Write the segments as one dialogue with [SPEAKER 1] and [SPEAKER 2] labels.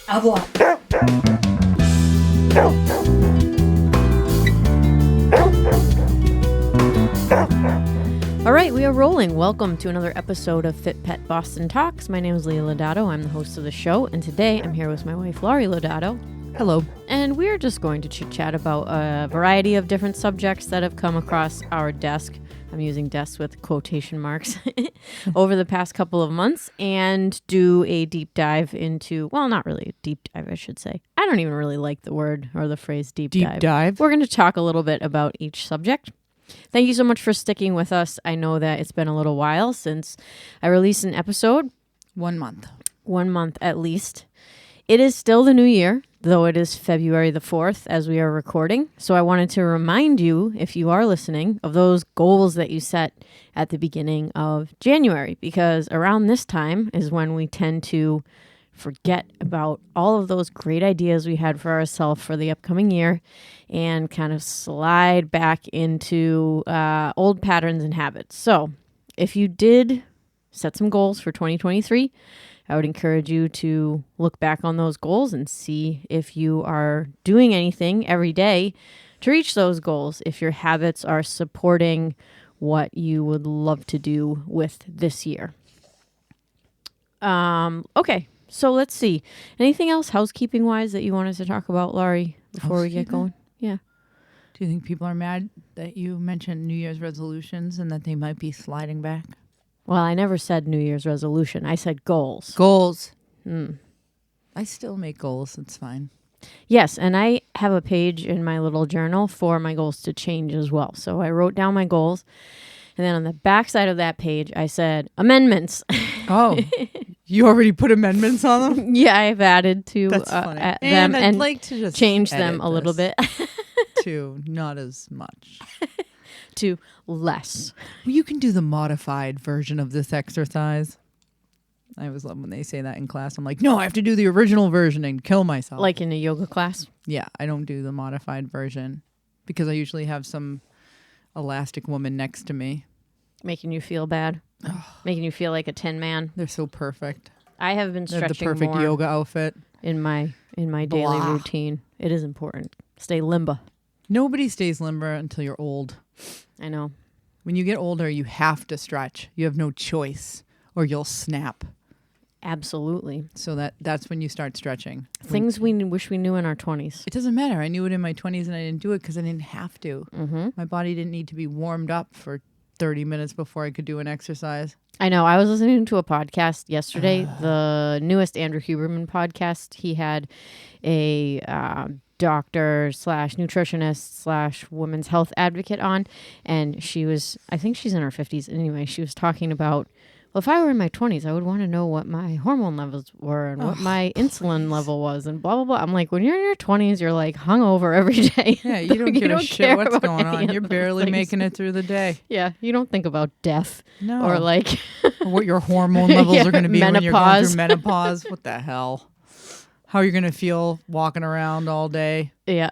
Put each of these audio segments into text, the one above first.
[SPEAKER 1] Avoir. All right, we are rolling. Welcome to another episode of FitPet Boston Talks. My name is Leah Lodato. I'm the host of the show, and today I'm here with my wife, Lori Lodato.
[SPEAKER 2] Hello.
[SPEAKER 1] And we're just going to chit-chat about a variety of different subjects that have come across our desk. I'm using desk with quotation marks over the past couple of months, and do a deep dive into, well, not really a deep dive, I should say. I don't even really like the word or the phrase deep dive. We're going to talk a little bit about each subject. Thank you so much for sticking with us. I know that it's been a little while since I released an episode.
[SPEAKER 2] 1 month.
[SPEAKER 1] 1 month at least. It is still the new year, though it is February the 4th as we are recording. So I wanted to remind you, if you are listening, of those goals that you set at the beginning of January, because around this time is when we tend to forget about all of those great ideas we had for ourselves for the upcoming year and kind of slide back into old patterns and habits. So if you did set some goals for 2023, I would encourage you to look back on those goals and see if you are doing anything every day to reach those goals, if your habits are supporting what you would love to do with this year. Okay, so let's see. Anything else housekeeping-wise that you wanted to talk about, Laurie, before we get going? Yeah.
[SPEAKER 2] Do you think people are mad that you mentioned New Year's resolutions and that they might be sliding back?
[SPEAKER 1] Well, I never said New Year's resolution. I said goals.
[SPEAKER 2] Goals. I still make goals. It's fine.
[SPEAKER 1] Yes, and I have a page in my little journal for my goals to change as well. So I wrote down my goals, and then on the back side of that page, I said amendments.
[SPEAKER 2] Oh, you already put amendments on them?
[SPEAKER 1] Yeah, I've added to
[SPEAKER 2] That's funny.
[SPEAKER 1] them
[SPEAKER 2] I'd
[SPEAKER 1] and
[SPEAKER 2] like to just
[SPEAKER 1] change them a little bit.
[SPEAKER 2] To not as much.
[SPEAKER 1] To less.
[SPEAKER 2] You can do the modified version of this exercise. I always love when they say that in class. I'm like, no, I have to do the original version and kill myself.
[SPEAKER 1] Like in a yoga class?
[SPEAKER 2] Yeah, I don't do the modified version because I usually have some elastic woman next to me.
[SPEAKER 1] Making you feel bad. Making you feel like a tin man.
[SPEAKER 2] They're so perfect.
[SPEAKER 1] I have been
[SPEAKER 2] They're
[SPEAKER 1] stretching
[SPEAKER 2] the perfect
[SPEAKER 1] more
[SPEAKER 2] yoga outfit.
[SPEAKER 1] in my daily routine. It is important. Stay limber.
[SPEAKER 2] Nobody stays limber until you're old.
[SPEAKER 1] I know.
[SPEAKER 2] When you get older, you have to stretch. You have no choice or you'll snap.
[SPEAKER 1] Absolutely.
[SPEAKER 2] So that's when you start stretching.
[SPEAKER 1] Things we wish we knew in our 20s.
[SPEAKER 2] It doesn't matter. I knew it in my 20s and I didn't do it because I didn't have to. Mm-hmm. My body didn't need to be warmed up for 30 minutes before I could do an exercise.
[SPEAKER 1] I know. I was listening to a podcast yesterday, the newest Andrew Huberman podcast. He had a doctor / nutritionist / women's health advocate on, and I think she's in her 50s. Anyway, she was talking about, well, if I were in my 20s, I would want to know what my hormone levels were and what my insulin level was and blah, blah, blah. I'm like, when you're in your 20s, you're like hungover every day.
[SPEAKER 2] Yeah, you don't give a shit what's going on. You're barely making it through the day.
[SPEAKER 1] Yeah, you don't think about death.
[SPEAKER 2] No.
[SPEAKER 1] Or like...
[SPEAKER 2] what your hormone levels are going to be when you're going through menopause. What the hell? How you're going to feel walking around all day.
[SPEAKER 1] Yeah.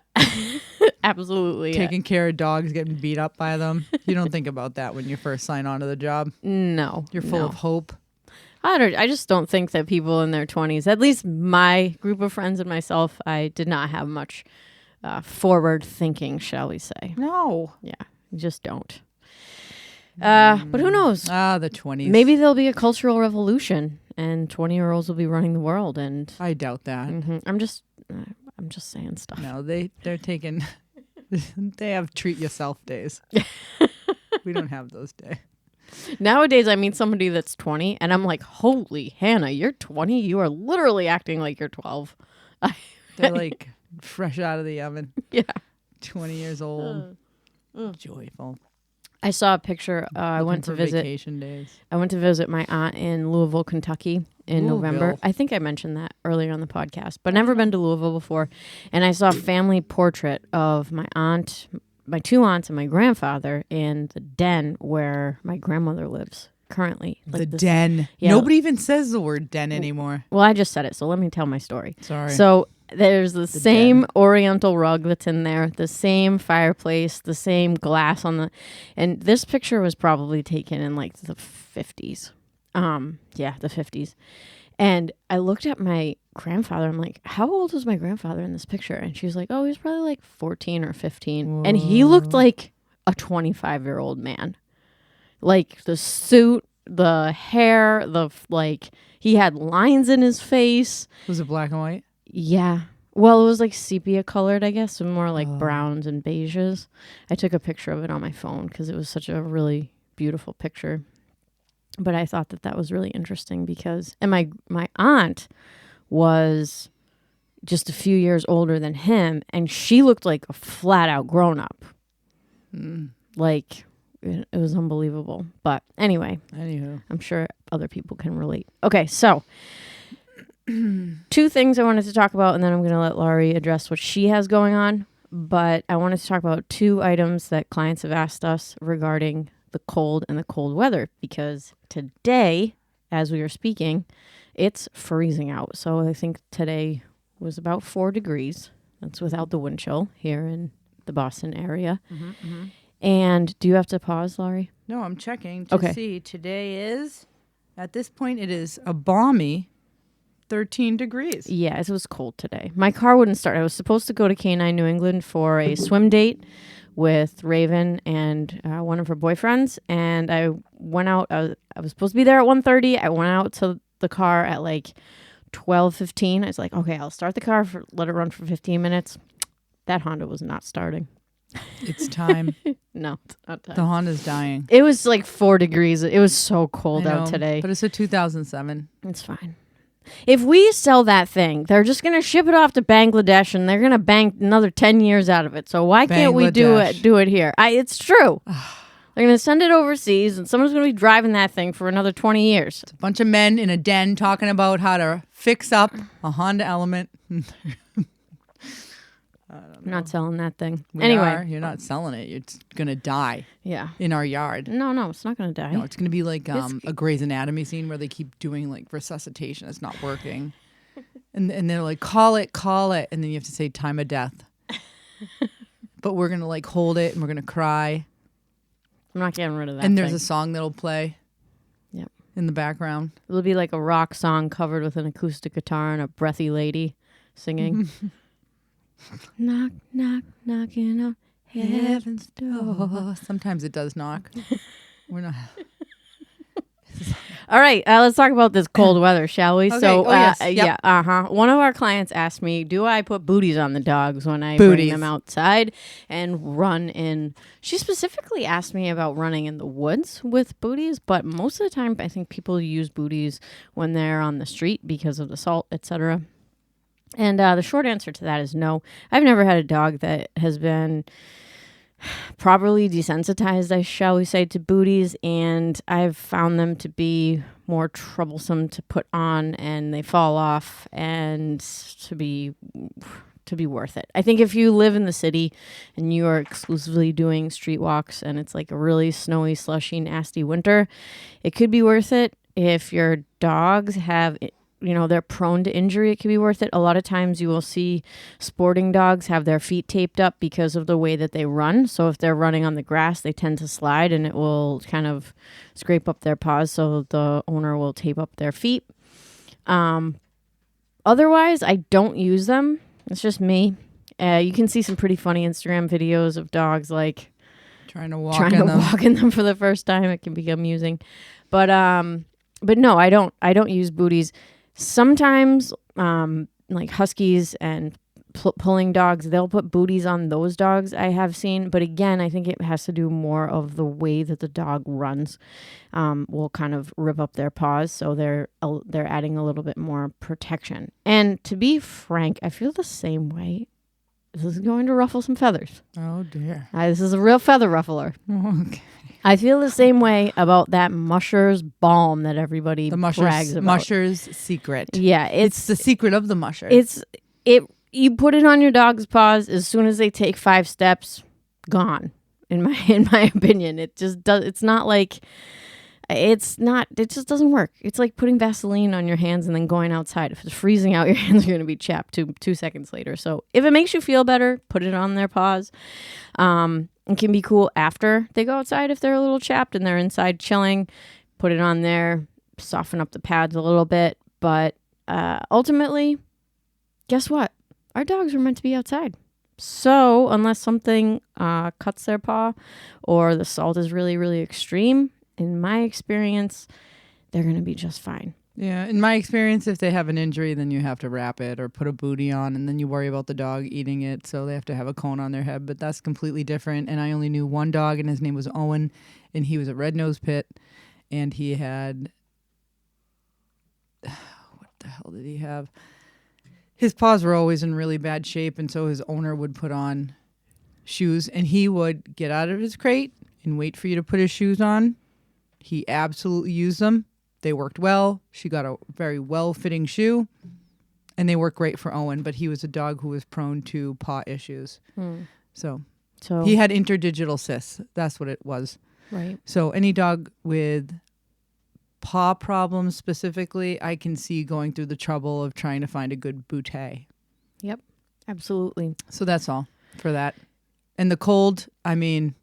[SPEAKER 1] Absolutely.
[SPEAKER 2] Taking care of dogs, getting beat up by them. You don't think about that when you first sign on to the job.
[SPEAKER 1] No.
[SPEAKER 2] You're full of hope.
[SPEAKER 1] I just don't think that people in their 20s, at least my group of friends and myself, I did not have much forward thinking, shall we say.
[SPEAKER 2] No.
[SPEAKER 1] Yeah, you just don't. But who knows?
[SPEAKER 2] The 20s.
[SPEAKER 1] Maybe there'll be a cultural revolution and 20-year-olds will be running the world. And
[SPEAKER 2] I doubt that.
[SPEAKER 1] Mm-hmm. I'm just saying stuff.
[SPEAKER 2] No, they're taking... They have treat yourself days. We don't have those days.
[SPEAKER 1] Nowadays, I meet somebody that's 20, and I'm like, holy Hannah, you're 20? You are literally acting like you're 12.
[SPEAKER 2] They're like fresh out of the oven.
[SPEAKER 1] Yeah.
[SPEAKER 2] 20 years old. Joyful.
[SPEAKER 1] I saw a picture. I went to visit
[SPEAKER 2] vacation days.
[SPEAKER 1] I went to visit my aunt in Louisville, Kentucky in November. I think I mentioned that earlier on the podcast, but never been to Louisville before. And I saw a family portrait of my aunt, my two aunts, and my grandfather in the den where my grandmother lives currently.
[SPEAKER 2] Like the den. Yeah. Nobody even says the word den anymore.
[SPEAKER 1] Well, I just said it, so let me tell my story.
[SPEAKER 2] Sorry.
[SPEAKER 1] So there's the same den. Oriental rug that's in there, the same fireplace, the same glass on the... And this picture was probably taken in like the 50s. Yeah, the 50s. And I looked at my grandfather. I'm like, how old was my grandfather in this picture? And she was like, oh, he was probably like 14 or 15.
[SPEAKER 2] Whoa.
[SPEAKER 1] And he looked like a 25-year-old man. Like the suit, the hair, he had lines in his face.
[SPEAKER 2] Was it black and white?
[SPEAKER 1] Yeah. Well, it was like sepia colored, I guess, and more like browns and beiges. I took a picture of it on my phone because it was such a really beautiful picture. But I thought that was really interesting because, and my aunt was just a few years older than him, and she looked like a flat out grown up. Like, it was unbelievable. But anyway, I'm sure other people can relate. Okay, so 2 things I wanted to talk about, and then I'm going to let Lori address what she has going on. But I wanted to talk about 2 items that clients have asked us regarding the cold and the cold weather, because today, as we are speaking, it's freezing out. So I think today was about 4 degrees. That's without the wind chill here in the Boston area. And do you have to pause, Laurie?
[SPEAKER 2] No, I'm checking to see. Today is, at this point, it is a balmy 13 degrees.
[SPEAKER 1] Yeah, it was cold today. My car wouldn't start. I was supposed to go to K9 New England for a swim date with Raven and one of her boyfriends. And I went out. I was supposed to be there at 1:30. I went out to the car at like 12:15. I was like, okay, I'll start the car, let it run for 15 minutes. That Honda was not starting.
[SPEAKER 2] It's time.
[SPEAKER 1] No, it's not time.
[SPEAKER 2] The Honda's dying.
[SPEAKER 1] It was like 4 degrees. It was so cold out today.
[SPEAKER 2] But it's a 2007.
[SPEAKER 1] It's fine. If we sell that thing, they're just going to ship it off to Bangladesh, and they're going to bank another 10 years out of it. So why can't we do it here? It's true. They're going to send it overseas, and someone's going to be driving that thing for another 20 years.
[SPEAKER 2] It's a bunch of men in a den talking about how to fix up a Honda Element.
[SPEAKER 1] I'm not selling that thing.
[SPEAKER 2] Anyway, you're not selling it. It's going to die.
[SPEAKER 1] Yeah.
[SPEAKER 2] In our yard.
[SPEAKER 1] No, it's not going to die.
[SPEAKER 2] No, it's going to be like a Grey's Anatomy scene where they keep doing like resuscitation. It's not working. and they're like, call it. And then you have to say time of death. But we're going to like hold it and we're going to cry.
[SPEAKER 1] I'm not getting rid of that
[SPEAKER 2] And there's a song that'll play.
[SPEAKER 1] Yep.
[SPEAKER 2] In the background.
[SPEAKER 1] It'll be like a rock song covered with an acoustic guitar and a breathy lady singing. Knock, knock, knocking on heaven's door.
[SPEAKER 2] Sometimes it does knock. We're not.
[SPEAKER 1] All right, let's talk about this cold weather, shall we?
[SPEAKER 2] Okay.
[SPEAKER 1] So,
[SPEAKER 2] Yes. Yep.
[SPEAKER 1] yeah, one of our clients asked me, do I put booties on the dogs when I bring them outside and run in? She specifically asked me about running in the woods with booties, but most of the time, I think people use booties when they're on the street because of the salt, etc. And the short answer to that is no. I've never had a dog that has been properly desensitized, shall we say, to booties, and I've found them to be more troublesome to put on, and they fall off, and to be worth it. I think if you live in the city and you are exclusively doing street walks and it's like a really snowy, slushy, nasty winter, it could be worth it. If your dogs have, they're prone to injury, it can be worth it. A lot of times you will see sporting dogs have their feet taped up because of the way that they run. So if they're running on the grass, they tend to slide and it will kind of scrape up their paws. So the owner will tape up their feet. Otherwise, I don't use them. It's just me. You can see some pretty funny Instagram videos of dogs like
[SPEAKER 2] trying to walk in
[SPEAKER 1] them for the first time. It can be amusing. But no, I don't use booties. Sometimes, like huskies and pulling dogs, they'll put booties on those dogs I have seen. But again, I think it has to do more of the way that the dog runs. Will kind of rip up their paws, so they're adding a little bit more protection. And to be frank, I feel the same way. This is going to ruffle some feathers.
[SPEAKER 2] Oh dear!
[SPEAKER 1] This is a real feather ruffler.
[SPEAKER 2] Okay.
[SPEAKER 1] I feel the same way about that Mushers balm that everybody brags about.
[SPEAKER 2] Mushers secret.
[SPEAKER 1] Yeah, it's
[SPEAKER 2] the secret of the Mushers.
[SPEAKER 1] You put it on your dog's paws as soon as they take 5 steps, gone. In my opinion, it just does. It's not like. It's not. It just doesn't work. It's like putting Vaseline on your hands and then going outside. If it's freezing out, your hands are going to be chapped 2 seconds later. So if it makes you feel better, put it on their paws. It can be cool after they go outside if they're a little chapped and they're inside chilling. Put it on there, soften up the pads a little bit. But ultimately, guess what? Our dogs were meant to be outside. So unless something cuts their paw or the salt is really, really extreme, in my experience, they're going to be just fine.
[SPEAKER 2] Yeah, in my experience, if they have an injury, then you have to wrap it or put a bootie on, and then you worry about the dog eating it, so they have to have a cone on their head. But that's completely different. And I only knew one dog, and his name was Owen, and he was a red-nosed pit, and he had... what the hell did he have? His paws were always in really bad shape, and so his owner would put on shoes, and he would get out of his crate and wait for you to put his shoes on. He absolutely used them. They worked well. She got a very well-fitting shoe, and they worked great for Owen, but he was a dog who was prone to paw issues. So he had interdigital cysts. That's what it was.
[SPEAKER 1] Right.
[SPEAKER 2] So any dog with paw problems specifically, I can see going through the trouble of trying to find a good bootie.
[SPEAKER 1] Yep, absolutely.
[SPEAKER 2] So that's all for that. And the cold, I mean,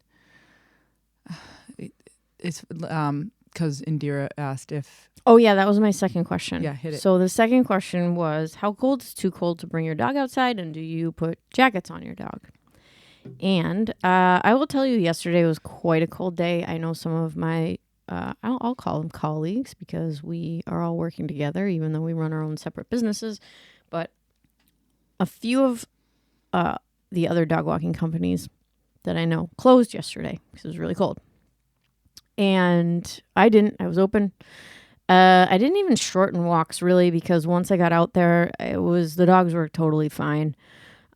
[SPEAKER 2] it's... because Indira asked if...
[SPEAKER 1] Oh, yeah, that was my second question.
[SPEAKER 2] Yeah, hit it.
[SPEAKER 1] So the second question was, how cold is too cold to bring your dog outside, and do you put jackets on your dog? And I will tell you, yesterday was quite a cold day. I know some of my, I'll call them colleagues, because we are all working together, even though we run our own separate businesses. But a few of the other dog walking companies that I know closed yesterday because it was really cold. And I didn't. I was open. I didn't even shorten walks, really, because once I got out there, the dogs were totally fine.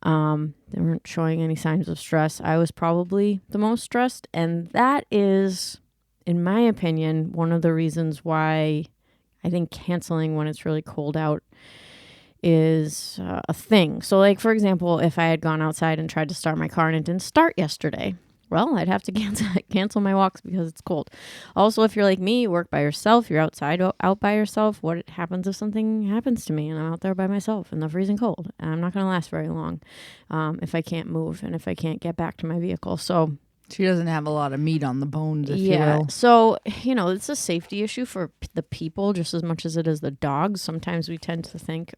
[SPEAKER 1] They weren't showing any signs of stress. I was probably the most stressed, and that is, in my opinion, one of the reasons why I think canceling when it's really cold out is a thing. So, like, for example, if I had gone outside and tried to start my car and it didn't start yesterday, well, I'd have to cancel my walks because it's cold. Also, if you're like me, you work by yourself, you're outside out by yourself, what happens if something happens to me and I'm out there by myself in the freezing cold? I'm not going to last very long if I can't move and if I can't get back to my vehicle. So
[SPEAKER 2] she doesn't have a lot of meat on the bones, if you will.
[SPEAKER 1] So, it's a safety issue for the people just as much as it is the dogs. Sometimes we tend to think,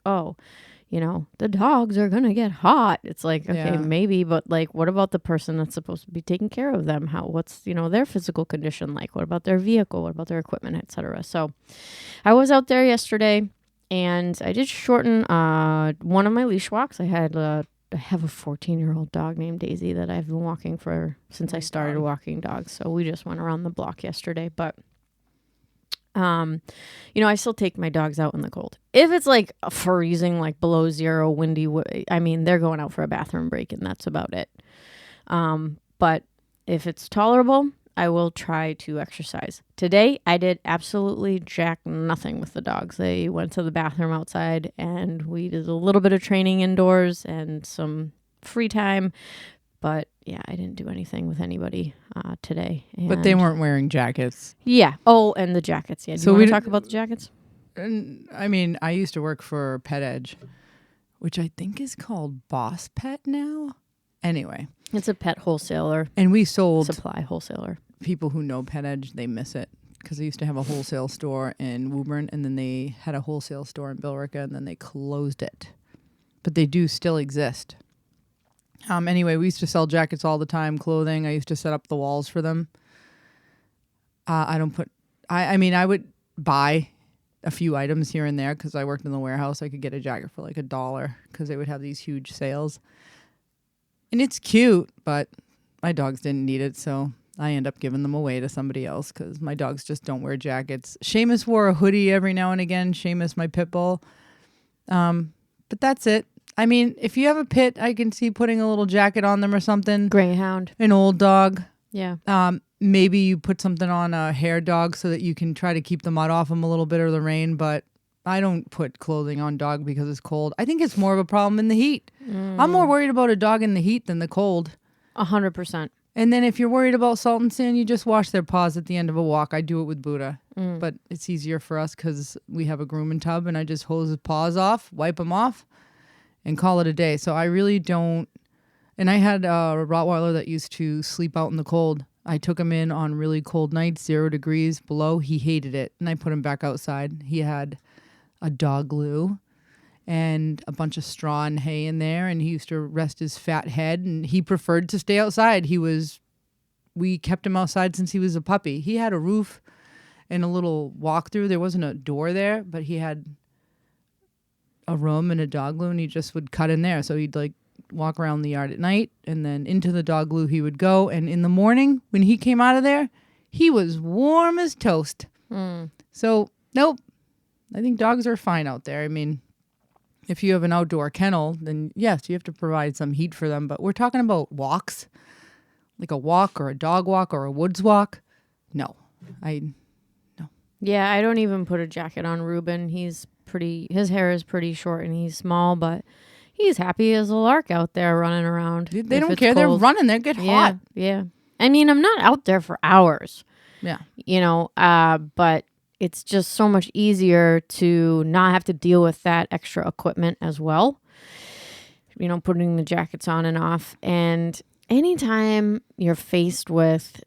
[SPEAKER 1] the dogs are going to get hot. It's like, okay, maybe, but like, what about the person that's supposed to be taking care of them? What's their physical condition like? What about their vehicle? What about their equipment, etc.? So I was out there yesterday and I did shorten one of my leash walks. I have a 14-year-old dog named Daisy that I've been walking for since I started walking dogs. So we just went around the block yesterday, but I still take my dogs out in the cold. If it's like freezing, like below zero, windy, they're going out for a bathroom break and that's about it. But if it's tolerable, I will try to exercise. Today, I did absolutely jack nothing with the dogs. They went to the bathroom outside and we did a little bit of training indoors and some free time. But yeah, I didn't do anything with anybody today.
[SPEAKER 2] But they weren't wearing jackets.
[SPEAKER 1] Yeah. Oh, and the jackets. Yeah. Do you want to talk about the jackets?
[SPEAKER 2] I used to work for Pet Edge, which I think is called Boss Pet now. Anyway.
[SPEAKER 1] It's a pet wholesaler.
[SPEAKER 2] And we sold...
[SPEAKER 1] Supply wholesaler.
[SPEAKER 2] People who know Pet Edge, they miss it. Because they used to have a wholesale store in Woburn, and then they had a wholesale store in Billerica, and then they closed it. But they do still exist. Anyway, we used to sell jackets all the time, clothing. I used to set up the walls for them. I would buy a few items here and there because I worked in the warehouse. I could get a jacket for like $1 because they would have these huge sales. And it's cute, but my dogs didn't need it, so I end up giving them away to somebody else because my dogs just don't wear jackets. Seamus wore a hoodie every now and again. Seamus, my pit bull. But that's it. If you have a pit, I can see putting a little jacket on them or something.
[SPEAKER 1] Greyhound.
[SPEAKER 2] An old dog.
[SPEAKER 1] Yeah.
[SPEAKER 2] Maybe you put something on a hair dog so that you can try to keep the mud off them a little bit or the rain, but I don't put clothing on dog because it's cold. I think it's more of a problem in the heat. I'm more worried about a dog in the heat than the cold.
[SPEAKER 1] 100%.
[SPEAKER 2] And then if you're worried about salt and sand, you just wash their paws at the end of a walk. I do it with Buddha, but it's easier for us because we have a grooming tub and I just hose his paws off, wipe them off, and call it a day. So I really don't. And I had a Rottweiler that used to sleep out in the cold. I took him in on really cold nights, 0 degrees below. He hated it. And I put him back outside. He had a dog glue and a bunch of straw and hay in there, and he used to rest his fat head, and he preferred to stay outside. We kept him outside since he was a puppy. He had a roof and a little walk-through. There wasn't a door there, but he had a room and a dog glue, and he just would cut in there. So he'd like walk around the yard at night, and then into the dog glue he would go. And in the morning, when he came out of there, he was warm as toast. So, nope. I think dogs are fine out there. I mean, if you have an outdoor kennel, then yes, you have to provide some heat for them. But we're talking about walks, like a walk or a dog walk or a woods walk. No.
[SPEAKER 1] Yeah, I don't even put a jacket on Ruben. His hair is pretty short and he's small, but he's happy as a lark out there running around.
[SPEAKER 2] They don't care. Cold. They're running. They get hot.
[SPEAKER 1] Yeah. I mean, I'm not out there for hours.
[SPEAKER 2] Yeah.
[SPEAKER 1] But it's just so much easier to not have to deal with that extra equipment as well. Putting the jackets on and off. And anytime you're faced with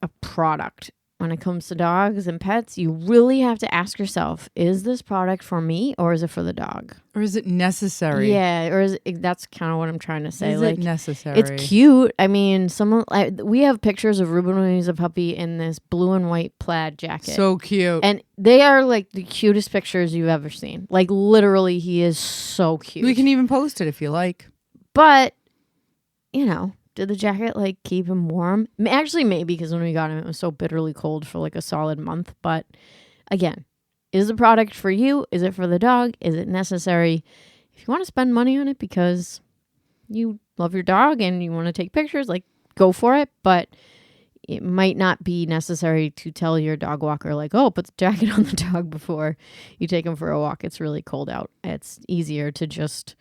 [SPEAKER 1] a product, when it comes to dogs and pets, you really have to ask yourself, is this product for me or is it for the dog?
[SPEAKER 2] Or is it necessary?
[SPEAKER 1] Yeah, or that's kind of what I'm trying to say.
[SPEAKER 2] Is it necessary?
[SPEAKER 1] It's cute. I mean, we have pictures of Ruben when he's a puppy in this blue and white plaid jacket.
[SPEAKER 2] So cute.
[SPEAKER 1] And they are like the cutest pictures you've ever seen. Like literally, he is so cute.
[SPEAKER 2] We can even post it if you like.
[SPEAKER 1] But, did the jacket keep him warm? Actually, maybe, because when we got him, it was so bitterly cold for a solid month. But again, is the product for you? Is it for the dog? Is it necessary? If you want to spend money on it because you love your dog and you want to take pictures, go for it. But it might not be necessary to tell your dog walker, put the jacket on the dog before you take him for a walk. It's really cold out. It's easier to just,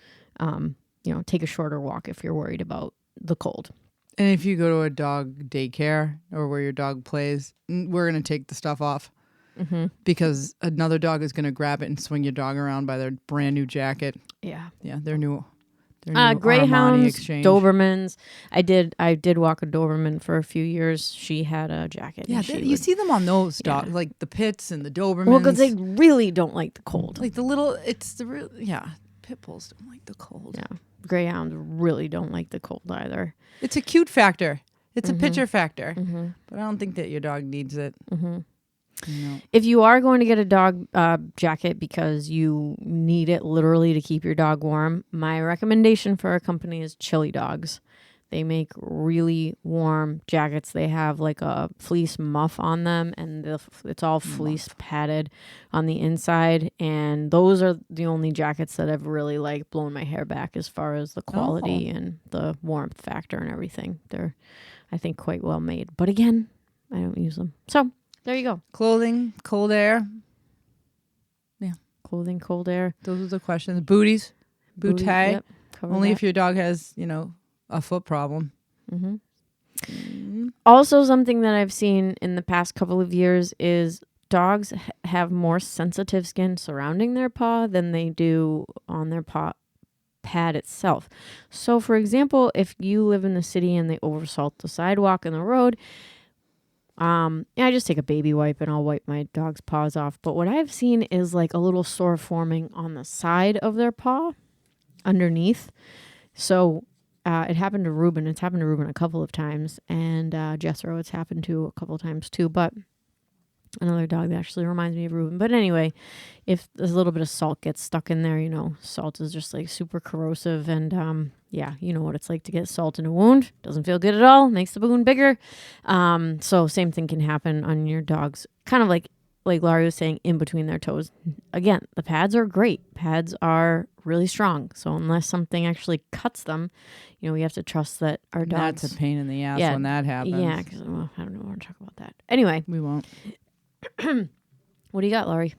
[SPEAKER 1] take a shorter walk if you're worried about the cold.
[SPEAKER 2] And if you go to a dog daycare or where your dog plays, we're going to take the stuff off because another dog is going to grab it and swing your dog around by their brand new jacket.
[SPEAKER 1] Yeah.
[SPEAKER 2] Yeah, their new
[SPEAKER 1] Greyhounds,
[SPEAKER 2] exchange.
[SPEAKER 1] Dobermans. I did walk a Doberman for a few years. She had a jacket.
[SPEAKER 2] Yeah, you see them on those dogs, like the Pits and the Dobermans.
[SPEAKER 1] Well, because they really don't like the cold.
[SPEAKER 2] Pit bulls don't like the cold.
[SPEAKER 1] Yeah. Greyhounds really don't like the cold either.
[SPEAKER 2] It's a cute factor. It's a picture factor. But I don't think that your dog needs it.
[SPEAKER 1] If you are going to get a dog jacket because you need it literally to keep your dog warm, my recommendation for a company is Chili Dogs. They make really warm jackets. They have a fleece muff on them, and it's all fleece padded on the inside. And those are the only jackets that have really blown my hair back as far as the quality and the warmth factor and everything. They're, I think, quite well made. But again, I don't use them. So there you go.
[SPEAKER 2] Clothing, cold air. Yeah.
[SPEAKER 1] Clothing, cold air.
[SPEAKER 2] Those are the questions. Booties. Bootay.
[SPEAKER 1] Yep,
[SPEAKER 2] only if your dog has, a foot problem.
[SPEAKER 1] Also, something that I've seen in the past couple of years is dogs have more sensitive skin surrounding their paw than they do on their paw pad itself. So, for example, if you live in the city and they oversalt the sidewalk and the road, I just take a baby wipe and I'll wipe my dog's paws off. But what I've seen is a little sore forming on the side of their paw underneath. So it happened to Ruben. It's happened to Ruben a couple of times, and Jethro it's happened to a couple of times too. But another dog that actually reminds me of Ruben. But anyway, if there's a little bit of salt gets stuck in there, salt is just super corrosive, and you know what it's like to get salt in a wound. Doesn't feel good at all. Makes the wound bigger. So same thing can happen on your dog's, kind of like Laurie was saying, in between their toes. Again, the pads are great. Pads are really strong. So unless something actually cuts them, we have to trust that our dogs...
[SPEAKER 2] That's a pain in the ass when that happens.
[SPEAKER 1] Yeah, because I don't know. I want to talk about that. Anyway.
[SPEAKER 2] We won't.
[SPEAKER 1] What do you got, Laurie?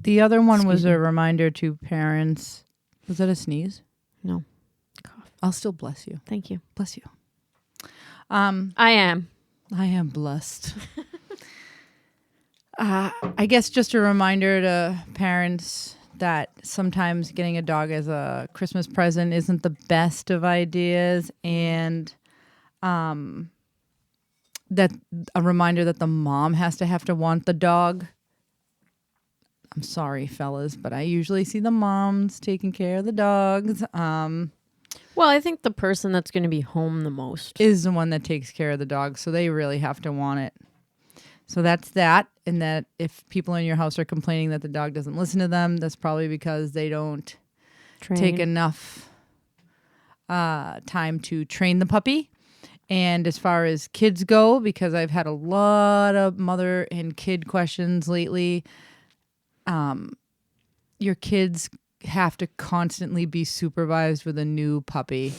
[SPEAKER 2] The other one was a reminder to parents. Was that a sneeze?
[SPEAKER 1] No. Cough.
[SPEAKER 2] I'll still bless you.
[SPEAKER 1] Thank you.
[SPEAKER 2] Bless you.
[SPEAKER 1] I am
[SPEAKER 2] blessed. I guess just a reminder to parents that sometimes getting a dog as a Christmas present isn't the best of ideas. And that a reminder that the mom have to want the dog. I'm sorry, fellas, but I usually see the moms taking care of the dogs.
[SPEAKER 1] Well, I think the person that's going to be home the most
[SPEAKER 2] is the one that takes care of the dog, so they really have to want it. So that's that. And that if people in your house are complaining that the dog doesn't listen to them, that's probably because they don't take enough time to train the puppy. And as far as kids go, because I've had a lot of mother and kid questions lately, your kids have to constantly be supervised with a new puppy.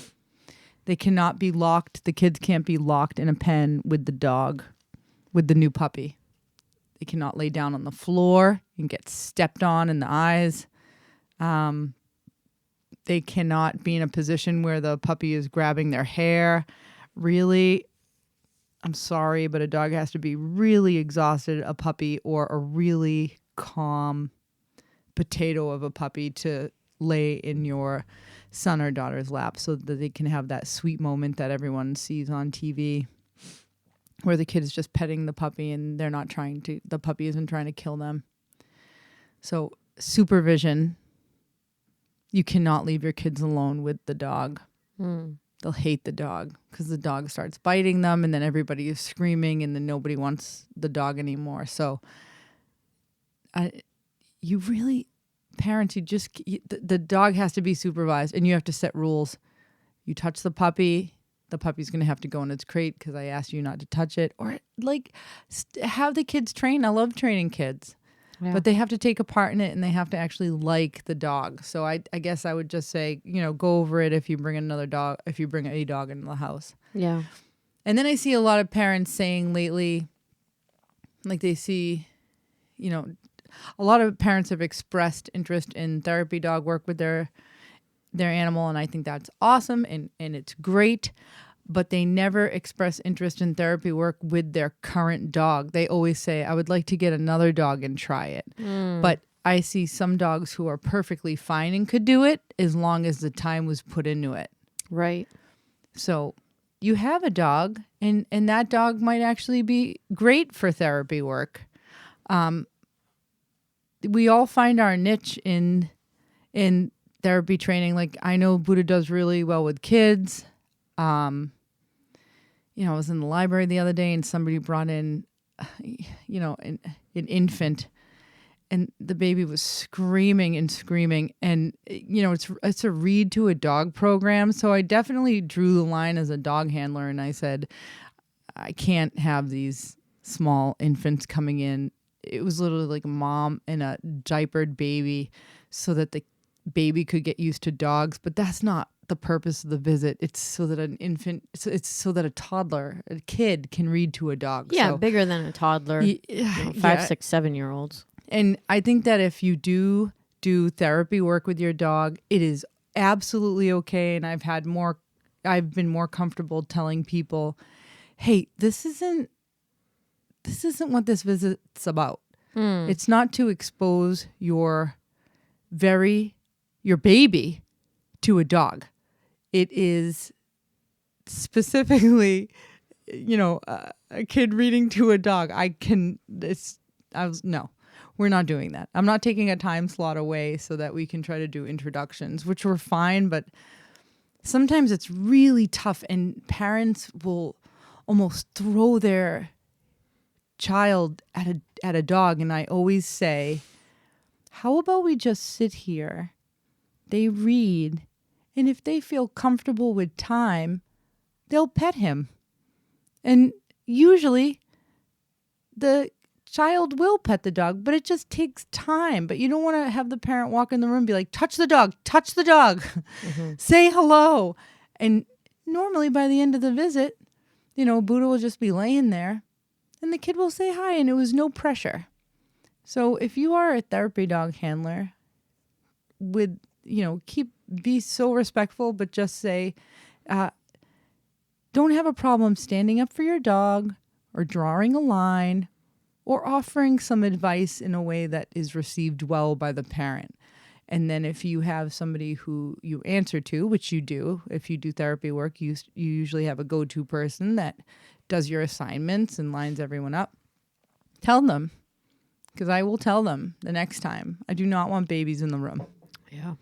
[SPEAKER 2] They cannot be locked. The kids can't be locked in a pen with the dog, with the new puppy. They cannot lay down on the floor and get stepped on in the eyes. They cannot be in a position where the puppy is grabbing their hair. Really, I'm sorry, but a dog has to be really exhausted, a puppy, or a really calm potato of a puppy to lay in your son or daughter's lap so that they can have that sweet moment that everyone sees on TV where the kid is just petting the puppy and the puppy isn't trying to kill them. So supervision, you cannot leave your kids alone with the dog. They'll hate the dog because the dog starts biting them and then everybody is screaming and then nobody wants the dog anymore. So parents, the dog has to be supervised and you have to set rules. You touch the puppy's going to have to go in its crate because I asked you not to touch it. Or have the kids train. I love training kids. Yeah. But they have to take a part in it and they have to actually like the dog. So I guess I would just say, go over it if you bring a dog into the house.
[SPEAKER 1] Yeah.
[SPEAKER 2] And then I see a lot of parents saying lately, like they see, a lot of parents have expressed interest in therapy dog work with their animal. And I think that's awesome and it's great. But they never express interest in therapy work with their current dog. They always say, I would like to get another dog and try it. But I see some dogs who are perfectly fine and could do it as long as the time was put into it.
[SPEAKER 1] Right.
[SPEAKER 2] So you have a dog and that dog might actually be great for therapy work. We all find our niche in therapy training. Like I know Buddha does really well with kids. I was in the library the other day and somebody brought in, an infant and the baby was screaming and screaming. And, it's a read to a dog program. So I definitely drew the line as a dog handler. And I said, I can't have these small infants coming in. It was literally like a mom and a diapered baby so that the baby could get used to dogs. But that's not the purpose of the visit. It's so that an infant, it's so that a toddler, a kid can read to a dog.
[SPEAKER 1] Yeah,
[SPEAKER 2] so,
[SPEAKER 1] bigger than a toddler, 5, 6, 7-year-olds.
[SPEAKER 2] And I think that if you do therapy work with your dog, it is absolutely okay. And I've been more comfortable telling people, hey, this isn't what this visit's about. It's not to expose your baby to a dog. It is specifically, a kid reading to a dog. No, we're not doing that. I'm not taking a time slot away so that we can try to do introductions, which were fine, but sometimes it's really tough and parents will almost throw their child at a dog. And I always say, how about we just sit here? They read, and if they feel comfortable with time, they'll pet him. And usually the child will pet the dog, but it just takes time. But you don't want to have the parent walk in the room and be like, touch the dog, say hello. And normally by the end of the visit, Buddha will just be laying there and the kid will say hi and it was no pressure. So if you are a therapy dog handler be so respectful, but just say, don't have a problem standing up for your dog or drawing a line or offering some advice in a way that is received well by the parent. And then if you have somebody who you answer to, which you do, if you do therapy work, you usually have a go-to person that does your assignments and lines everyone up. Tell them, because I will tell them the next time. I do not want babies in the room.
[SPEAKER 1] Yeah.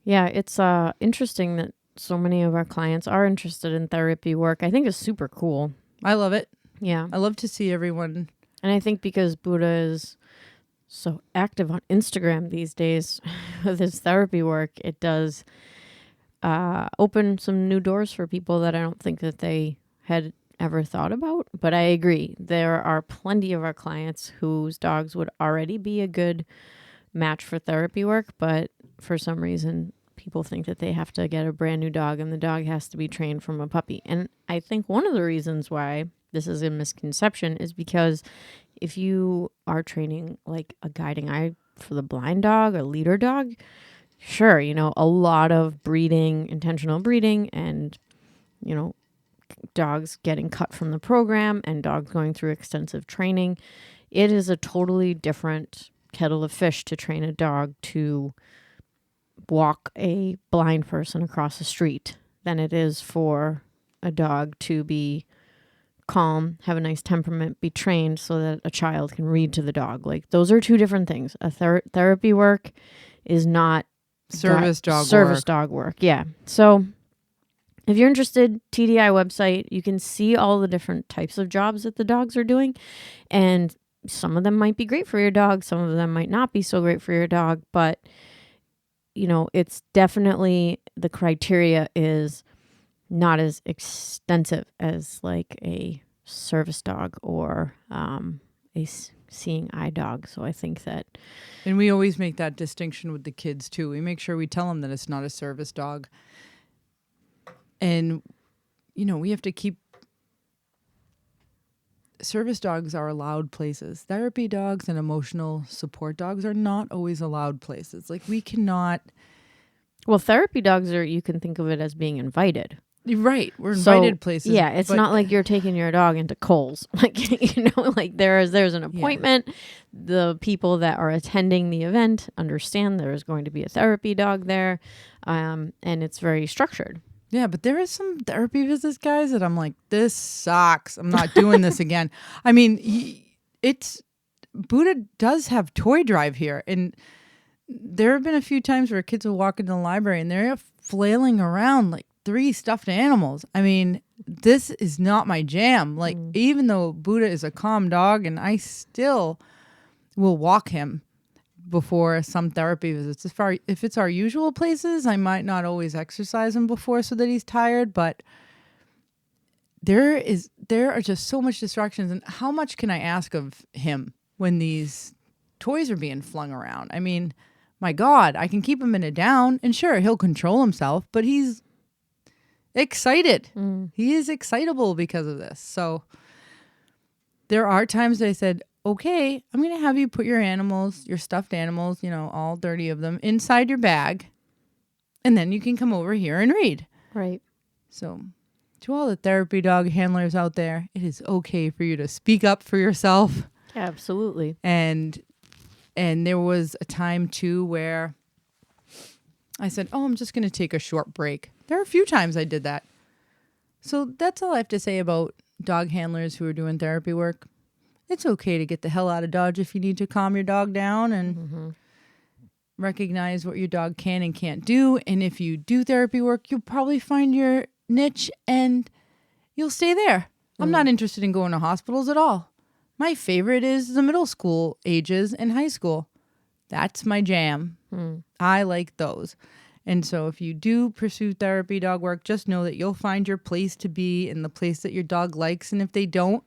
[SPEAKER 1] Yeah, it's interesting that so many of our clients are interested in therapy work. I think it's super cool.
[SPEAKER 2] I love it.
[SPEAKER 1] Yeah.
[SPEAKER 2] I love to see everyone.
[SPEAKER 1] And I think because Buddha is so active on Instagram these days with his therapy work, it does open some new doors for people that I don't think that they had ever thought about. But I agree. There are plenty of our clients whose dogs would already be a good match for therapy work, but for some reason people think that they have to get a brand new dog and the dog has to be trained from a puppy. And I think one of the reasons why this is a misconception is because if you are training like a guiding eye for the blind dog or leader dog, sure, a lot of breeding, intentional breeding, and, dogs getting cut from the program and dogs going through extensive training. It is a totally different kettle of fish to train a dog to walk a blind person across the street than it is for a dog to be calm, have a nice temperament, be trained so that a child can read to the dog. Like, those are two different things. A therapy work is not
[SPEAKER 2] service dog
[SPEAKER 1] work. Yeah. So if you're interested, TDI website, you can see all the different types of jobs that the dogs are doing. And some of them might be great for your dog. Some of them might not be so great for your dog. But, it's definitely, the criteria is not as extensive as like a service dog or a seeing eye dog. So I think that...
[SPEAKER 2] And we always make that distinction with the kids too. We make sure we tell them that it's not a service dog. And, we have to keep... Service dogs are allowed places. Therapy dogs and emotional support dogs are not always allowed places. Like, we cannot...
[SPEAKER 1] Well, therapy dogs are, you can think of it as being invited.
[SPEAKER 2] Right. We're invited places.
[SPEAKER 1] Yeah, it's not like you're taking your dog into Kohl's. Like, like there's an appointment. Yeah. The people that are attending the event understand there's going to be a therapy dog there. And it's very structured.
[SPEAKER 2] Yeah, but there is some therapy visits, guys, that I'm like, this sucks. I'm not doing this again. I mean, Buddha does have toy drive here. And there have been a few times where kids will walk into the library and they're flailing around like 3 stuffed animals. I mean, this is not my jam. Like, even though Buddha is a calm dog and I still will walk him before some therapy visits. If it's our usual places, I might not always exercise him before so that he's tired, but there are just so much distractions. And how much can I ask of him when these toys are being flung around? I mean, my God, I can keep him in a down, and sure, he'll control himself, but he's excited. He is excitable because of this. So there are times that I said, okay, I'm going to have you put your animals, your stuffed animals, all 30 of them, inside your bag, and then you can come over here and read.
[SPEAKER 1] Right.
[SPEAKER 2] So to all the therapy dog handlers out there, it is okay for you to speak up for yourself.
[SPEAKER 1] Yeah, absolutely.
[SPEAKER 2] And there was a time too where I said, oh, I'm just going to take a short break. There are a few times I did that. So that's all I have to say about dog handlers who are doing therapy work. It's okay to get the hell out of Dodge if you need to calm your dog down and recognize what your dog can and can't do. And if you do therapy work, you'll probably find your niche and you'll stay there. I'm not interested in going to hospitals at all. My favorite is the middle school ages and high school. That's my jam. I like those. And so if you do pursue therapy dog work, just know that you'll find your place to be in the place that your dog likes. And if they don't,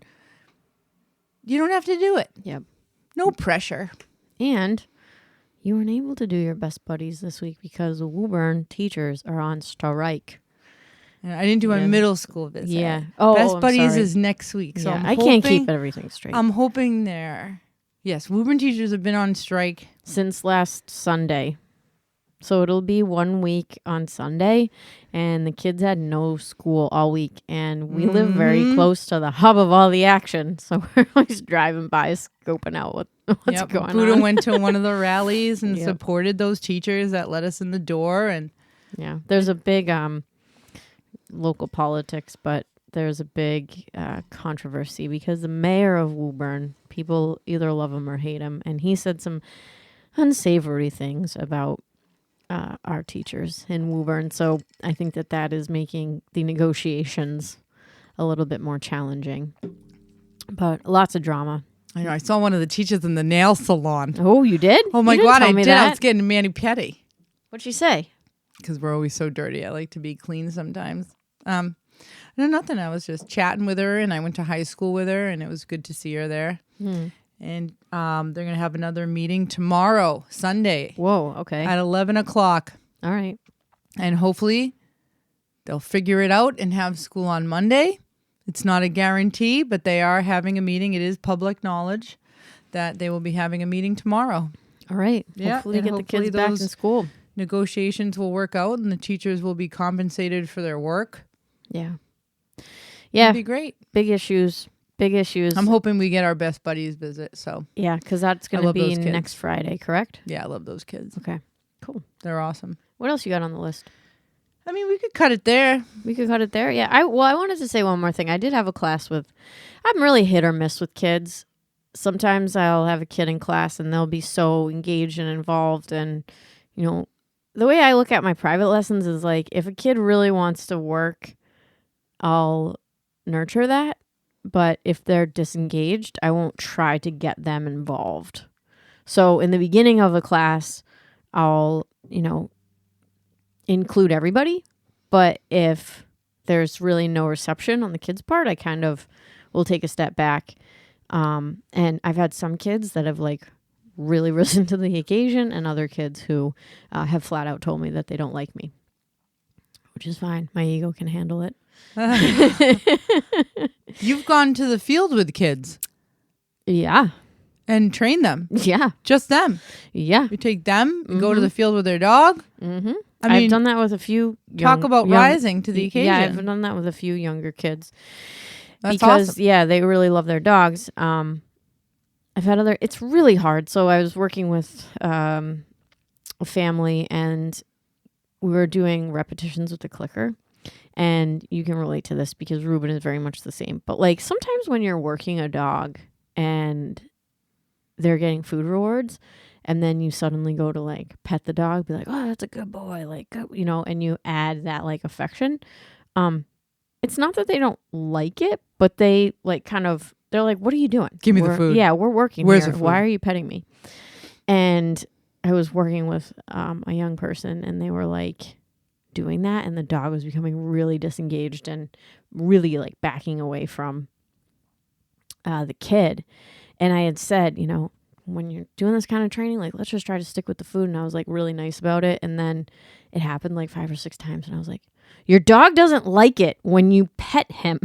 [SPEAKER 2] you don't have to do it.
[SPEAKER 1] Yep.
[SPEAKER 2] No pressure.
[SPEAKER 1] And you weren't able to do your best buddies this week because Woburn teachers are on strike.
[SPEAKER 2] And I didn't do my middle school visit.
[SPEAKER 1] Yeah.
[SPEAKER 2] Best buddies is next week. So
[SPEAKER 1] yeah, I can't keep everything straight.
[SPEAKER 2] I'm hoping they're... Yes, Woburn teachers have been on strike.
[SPEAKER 1] Since last Sunday. So it'll be 1 week on Sunday, and the kids had no school all week. And we live very close to the hub of all the action. So we're always driving by, scoping out what's going
[SPEAKER 2] Buddha
[SPEAKER 1] on.
[SPEAKER 2] went to one of the rallies and
[SPEAKER 1] Yep.
[SPEAKER 2] supported those teachers that let us in the door. And
[SPEAKER 1] Yeah, there's a big local politics, but there's a big controversy because the mayor of Woburn, people either love him or hate him, and he said some unsavory things about our teachers in Woburn. So I think that is making the negotiations a little bit more challenging. But lots of drama.
[SPEAKER 2] I know I saw one of the teachers in the nail salon.
[SPEAKER 1] Oh, you did?
[SPEAKER 2] Oh my
[SPEAKER 1] You didn't
[SPEAKER 2] God,
[SPEAKER 1] tell
[SPEAKER 2] I
[SPEAKER 1] me
[SPEAKER 2] did. I
[SPEAKER 1] that.
[SPEAKER 2] was getting mani-pedi.
[SPEAKER 1] What'd she say?
[SPEAKER 2] Because we're always so dirty. I like to be clean sometimes. No, nothing. I was just chatting with her, and I went to high school with her, and it was good to see her there. And they're going to have another meeting tomorrow, Sunday,
[SPEAKER 1] Whoa, okay.
[SPEAKER 2] at 11 o'clock.
[SPEAKER 1] All right.
[SPEAKER 2] And hopefully they'll figure it out and have school on Monday. It's not a guarantee, but they are having a meeting. It is public knowledge that they will be having a meeting tomorrow.
[SPEAKER 1] All right.
[SPEAKER 2] Yeah,
[SPEAKER 1] Hopefully
[SPEAKER 2] and
[SPEAKER 1] get the
[SPEAKER 2] hopefully
[SPEAKER 1] kids back in
[SPEAKER 2] those
[SPEAKER 1] school.
[SPEAKER 2] Negotiations will work out and the teachers will be compensated for their work.
[SPEAKER 1] Yeah. Yeah.
[SPEAKER 2] It'd be great.
[SPEAKER 1] Big issues. Big issues.
[SPEAKER 2] I'm hoping we get our best buddies visit. So
[SPEAKER 1] Yeah, because that's going to
[SPEAKER 2] love
[SPEAKER 1] be
[SPEAKER 2] those kids.
[SPEAKER 1] next Friday, correct?
[SPEAKER 2] yeah, I love those kids.
[SPEAKER 1] Okay. Cool.
[SPEAKER 2] They're awesome.
[SPEAKER 1] What else you got on the list?
[SPEAKER 2] I mean, we could cut it there.
[SPEAKER 1] We could cut it there. Yeah. I wanted to say one more thing. I did have a class I'm really hit or miss with kids. Sometimes I'll have a kid in class and they'll be so engaged and involved. And, the way I look at my private lessons is like, if a kid really wants to work, I'll nurture that. But if they're disengaged, I won't try to get them involved. So in the beginning of a class, I'll, include everybody. But if there's really no reception on the kid's part, I kind of will take a step back. And I've had some kids that have really risen to the occasion, and other kids who have flat out told me that they don't like me, which is fine. My ego can handle it.
[SPEAKER 2] You've gone to the field with kids
[SPEAKER 1] Yeah.
[SPEAKER 2] and trained them.
[SPEAKER 1] Yeah.
[SPEAKER 2] Just them.
[SPEAKER 1] Yeah.
[SPEAKER 2] You take them and go to the field with their dog.
[SPEAKER 1] Mm-hmm.
[SPEAKER 2] I mean,
[SPEAKER 1] I've done that with a few
[SPEAKER 2] talk about rising to the occasion.
[SPEAKER 1] Yeah, I've done that with a few younger kids.
[SPEAKER 2] That's
[SPEAKER 1] because,
[SPEAKER 2] awesome.
[SPEAKER 1] yeah, they really love their dogs. I've had it's really hard. So I was working with a family, and we were doing repetitions with the clicker. And you can relate to this because Ruben is very much the same. But sometimes when you're working a dog and they're getting food rewards, and then you suddenly go to pet the dog, be like, oh, that's a good boy, and you add that affection. It's not that they don't like it, but they they're like, what are you doing?
[SPEAKER 2] Give me the food.
[SPEAKER 1] Yeah, we're working
[SPEAKER 2] Where's
[SPEAKER 1] here.
[SPEAKER 2] the food?
[SPEAKER 1] Why are you petting me? And I was working with a young person, and they were doing that, and the dog was becoming really disengaged and really backing away from the kid. And I had said, when you're doing this kind of training, let's just try to stick with the food. And I was really nice about it. And then it happened 5 or 6 times. And I was like, your dog doesn't like it when you pet him.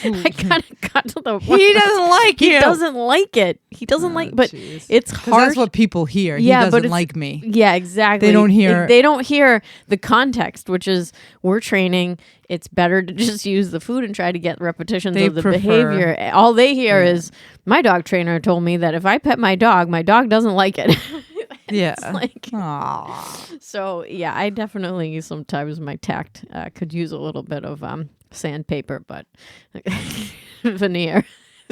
[SPEAKER 1] And I kind of got to the point.
[SPEAKER 2] He doesn't like you.
[SPEAKER 1] He doesn't like it. He doesn't but
[SPEAKER 2] geez.
[SPEAKER 1] it's
[SPEAKER 2] 'Cause
[SPEAKER 1] hard.
[SPEAKER 2] that's what people hear.
[SPEAKER 1] Yeah,
[SPEAKER 2] He
[SPEAKER 1] but
[SPEAKER 2] doesn't
[SPEAKER 1] it's-
[SPEAKER 2] like me.
[SPEAKER 1] Yeah, exactly.
[SPEAKER 2] They don't hear-
[SPEAKER 1] They don't hear the context, which is we're training. It's better to just use the food and try to get repetitions
[SPEAKER 2] They
[SPEAKER 1] of the
[SPEAKER 2] prefer-
[SPEAKER 1] behavior. All they hear is my dog trainer told me that if I pet my dog doesn't like it.
[SPEAKER 2] Yeah.
[SPEAKER 1] It's so yeah, I definitely sometimes my tact could use a little bit of sandpaper, but veneer,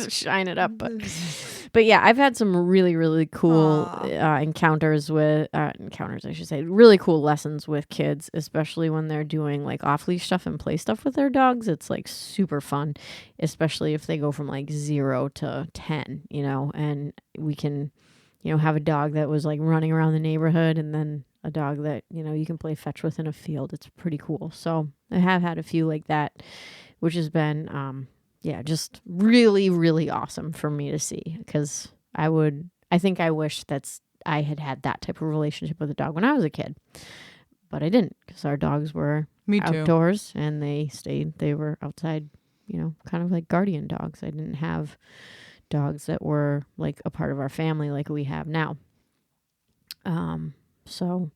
[SPEAKER 1] shine it up. But yeah, I've had some really, really cool encounters, I should say, really cool lessons with kids, especially when they're doing off leash stuff and play stuff with their dogs. It's super fun, especially if they go from 0 to 10, and we can, have a dog that was running around the neighborhood, and then a dog that, you can play fetch with in a field. It's pretty cool. So I have had a few like that, which has been, just really, really awesome for me to see, because I think I wish I had that type of relationship with a dog when I was a kid, but I didn't, because our dogs were
[SPEAKER 2] Me too.
[SPEAKER 1] outdoors and they were outside, kind of like guardian dogs. I didn't have dogs that were a part of our family like we have now. So,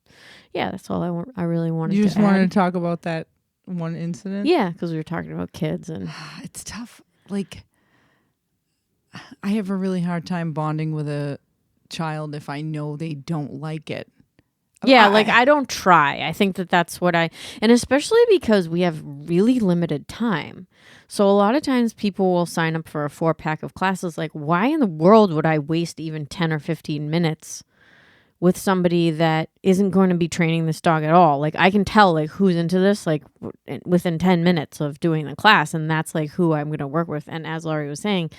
[SPEAKER 1] yeah, that's all I really wanted
[SPEAKER 2] You
[SPEAKER 1] to
[SPEAKER 2] just
[SPEAKER 1] add.
[SPEAKER 2] wanted to talk about that one incident?
[SPEAKER 1] Yeah, because we were talking about kids and
[SPEAKER 2] It's tough. Like, I have a really hard time bonding with a child if I know they don't like it.
[SPEAKER 1] yeah, like I don't try. I think that's what and especially because we have really limited time. So a lot of times people will sign up for a 4-pack of classes. Like, why in the world would I waste even 10 or 15 minutes with somebody that isn't going to be training this dog at all? Like, I can tell like who's into this like within 10 minutes of doing the class, and that's like who I'm going to work with. And as Laurie was saying,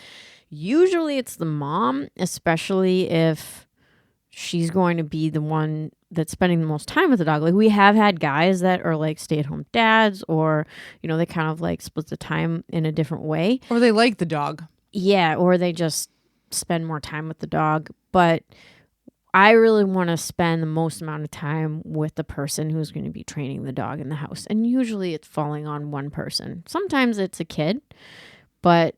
[SPEAKER 1] usually it's the mom, especially if she's going to be the one that's spending the most time with the dog. Like, we have had guys that are like stay-at-home dads, or they kind of like split the time in a different way,
[SPEAKER 2] or they like the dog.
[SPEAKER 1] Yeah, or they just spend more time with the dog. But I really want to spend the most amount of time with the person who's going to be training the dog in the house. And usually it's falling on one person. Sometimes it's a kid, but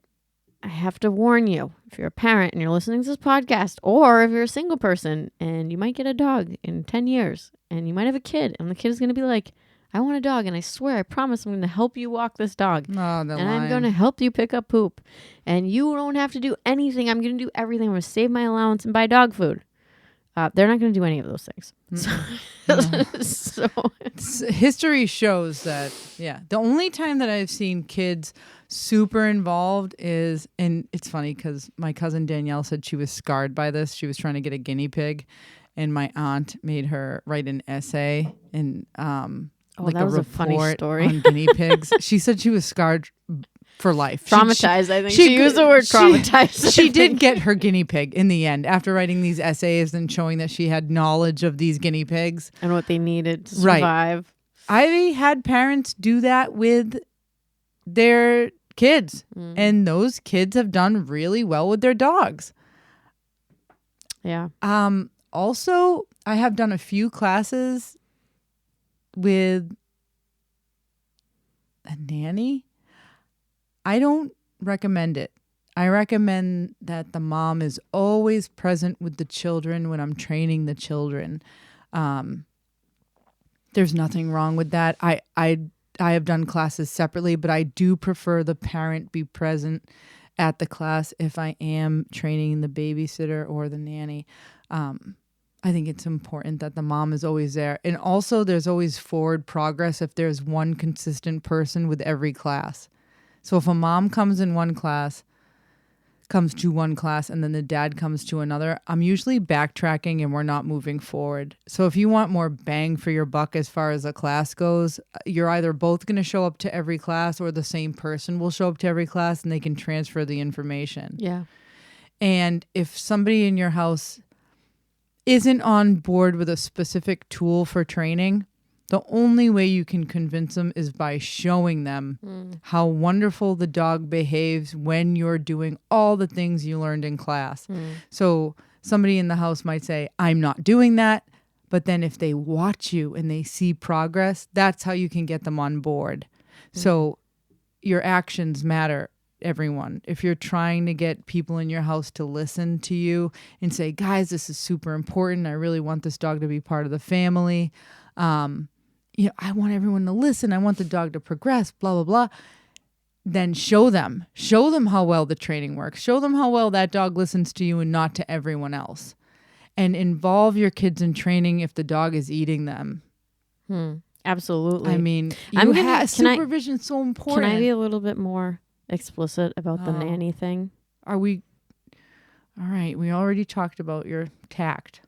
[SPEAKER 1] I have to warn you, if you're a parent and you're listening to this podcast, or if you're a single person and you might get a dog in 10 years and you might have a kid, and the kid is going to be like, I want a dog, and I swear, I promise I'm going to help you walk this dog.
[SPEAKER 2] Oh,
[SPEAKER 1] and I'm going to help you pick up poop. And you don't have to do anything. I'm going to do everything. I'm going to save my allowance and buy dog food. They're not going to do any of those things. So
[SPEAKER 2] history shows that, the only time that I've seen kids super involved is, and it's funny because my cousin Danielle said she was scarred by this. She was trying to get a guinea pig, and my aunt made her write an essay and like
[SPEAKER 1] that was a funny story
[SPEAKER 2] on guinea pigs. She said she was scarred for life.
[SPEAKER 1] Traumatized, I think. She used the word traumatized.
[SPEAKER 2] She did get her guinea pig in the end after writing these essays and showing that she had knowledge of these guinea pigs.
[SPEAKER 1] And what they needed to survive.
[SPEAKER 2] I had parents do that with their kids. And those kids have done really well with their dogs.
[SPEAKER 1] Yeah.
[SPEAKER 2] Also, I have done a few classes with a nanny. I don't recommend it. I recommend that the mom is always present with the children when I'm training the children. There's nothing wrong with that. I have done classes separately, but I do prefer the parent be present at the class if I am training the babysitter or the nanny. I think it's important that the mom is always there. And also there's always forward progress if there's one consistent person with every class. So if a mom comes to one class, and then the dad comes to another, I'm usually backtracking and we're not moving forward. So if you want more bang for your buck as far as a class goes, you're either both going to show up to every class, or the same person will show up to every class and they can transfer the information.
[SPEAKER 1] Yeah.
[SPEAKER 2] And if somebody in your house isn't on board with a specific tool for training, the only way you can convince them is by showing them how wonderful the dog behaves when you're doing all the things you learned in class. So somebody in the house might say, I'm not doing that. But then if they watch you and they see progress, that's how you can get them on board. So your actions matter, everyone. If you're trying to get people in your house to listen to you and say, guys, this is super important. I really want this dog to be part of the family. I want everyone to listen. I want the dog to progress, blah, blah, blah. Then show them how well the training works. Show them how well that dog listens to you and not to everyone else. And involve your kids in training if the dog is eating them.
[SPEAKER 1] Absolutely.
[SPEAKER 2] I mean, supervision is so important.
[SPEAKER 1] Can I be a little bit more explicit about the nanny thing?
[SPEAKER 2] Are we? All right. We already talked about your tact.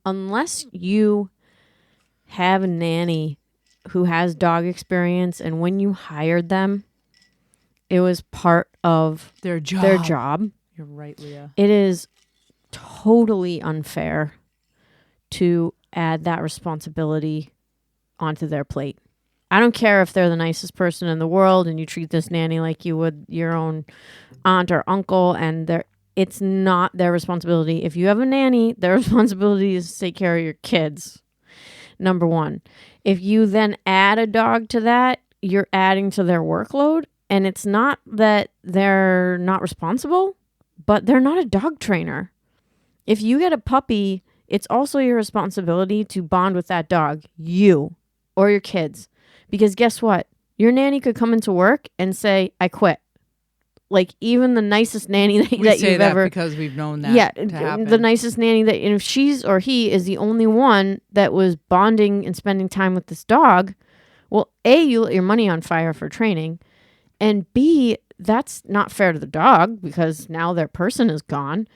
[SPEAKER 1] Unless you have a nanny who has dog experience, and when you hired them, it was part of
[SPEAKER 2] their job.
[SPEAKER 1] You're
[SPEAKER 2] right, Leah.
[SPEAKER 1] It is totally unfair to add that responsibility onto their plate. I don't care if they're the nicest person in the world and you treat this nanny like you would your own aunt or uncle, and it's not their responsibility. If you have a nanny, their responsibility is to take care of your kids. Number one. If you then add a dog to that, you're adding to their workload. And it's not that they're not responsible, but they're not a dog trainer. if you get a puppy, it's also your responsibility to bond with that dog, you or your kids. Because guess what? Your nanny could come into work and say, I quit. Like even the nicest nanny that
[SPEAKER 2] We say
[SPEAKER 1] you've
[SPEAKER 2] that
[SPEAKER 1] ever,
[SPEAKER 2] because we've known that to happen.
[SPEAKER 1] the nicest nanny that, and if she's or he is the only one that was bonding and spending time with this dog, well, A, you lit your money on fire for training, and B, that's not fair to the dog because now their person is gone.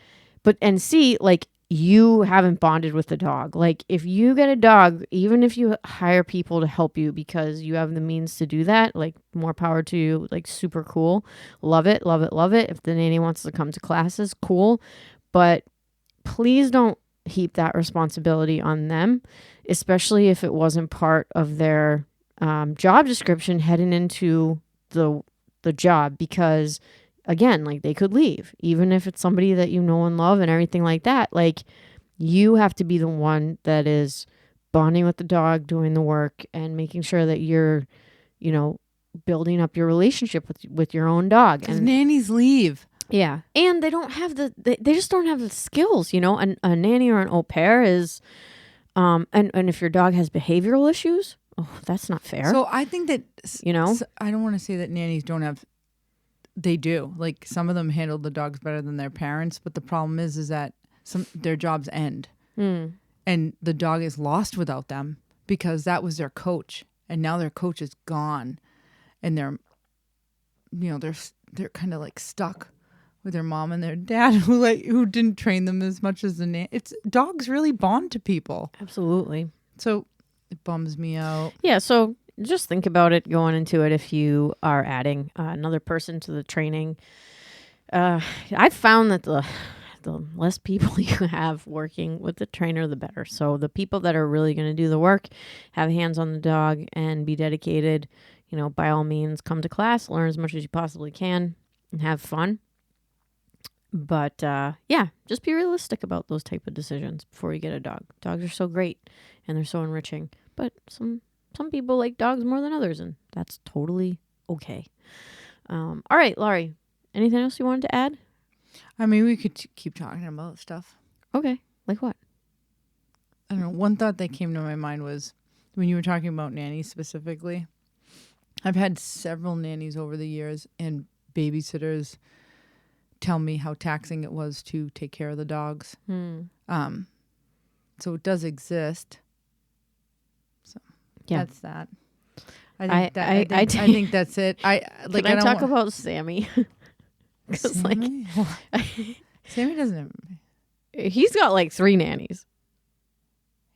[SPEAKER 1] But and C, like you haven't bonded with the dog. Like if you get a dog, even if you hire people to help you because you have the means to do that, like more power to you, like super cool. Love it, love it, love it. If the nanny wants to come to classes, cool. But please don't heap that responsibility on them, especially if it wasn't part of their job description heading into the job, because again, like they could leave, even if it's somebody that you know and love and everything like that. Like you have to be the one that is bonding with the dog, doing the work, and making sure that you're, you know, building up your relationship with your own dog.
[SPEAKER 2] Because
[SPEAKER 1] And
[SPEAKER 2] nannies leave.
[SPEAKER 1] yeah, and they don't have they just don't have the skills. You know, a nanny or an au pair is, and if your dog has behavioral issues, oh, that's not fair.
[SPEAKER 2] So I think that,
[SPEAKER 1] you know,
[SPEAKER 2] I don't want to say that nannies don't have. They do. Like some of them handle the dogs better than their parents, but the problem is that their jobs end, and the dog is lost without them because that was their coach, and now their coach is gone, and they're kind of like stuck with their mom and their dad who didn't train them as much as the It's dogs really bond to people.
[SPEAKER 1] Absolutely.
[SPEAKER 2] So it bums me out.
[SPEAKER 1] Yeah. So just think about it going into it. If you are adding another person to the training, I've found that the less people you have working with the trainer, the better. So the people that are really going to do the work, have hands on the dog, and be dedicated, you know, by all means, come to class, learn as much as you possibly can, and have fun. But yeah, just be realistic about those type of decisions before you get a dog. Dogs are so great and they're so enriching, but some people like dogs more than others, and that's totally okay. All right, Lori, anything else you wanted to add?
[SPEAKER 2] I mean, we could keep talking about stuff.
[SPEAKER 1] Okay, like what?
[SPEAKER 2] I don't know. One thought that came to my mind was when you were talking about nannies specifically. I've had several nannies over the years and babysitters tell me how taxing it was to take care of the dogs. So it does exist. So
[SPEAKER 1] yeah,
[SPEAKER 2] that's that. I think that's it.
[SPEAKER 1] Can I talk about Sammy? Because like
[SPEAKER 2] Sammy doesn't.
[SPEAKER 1] He's got like 3 nannies.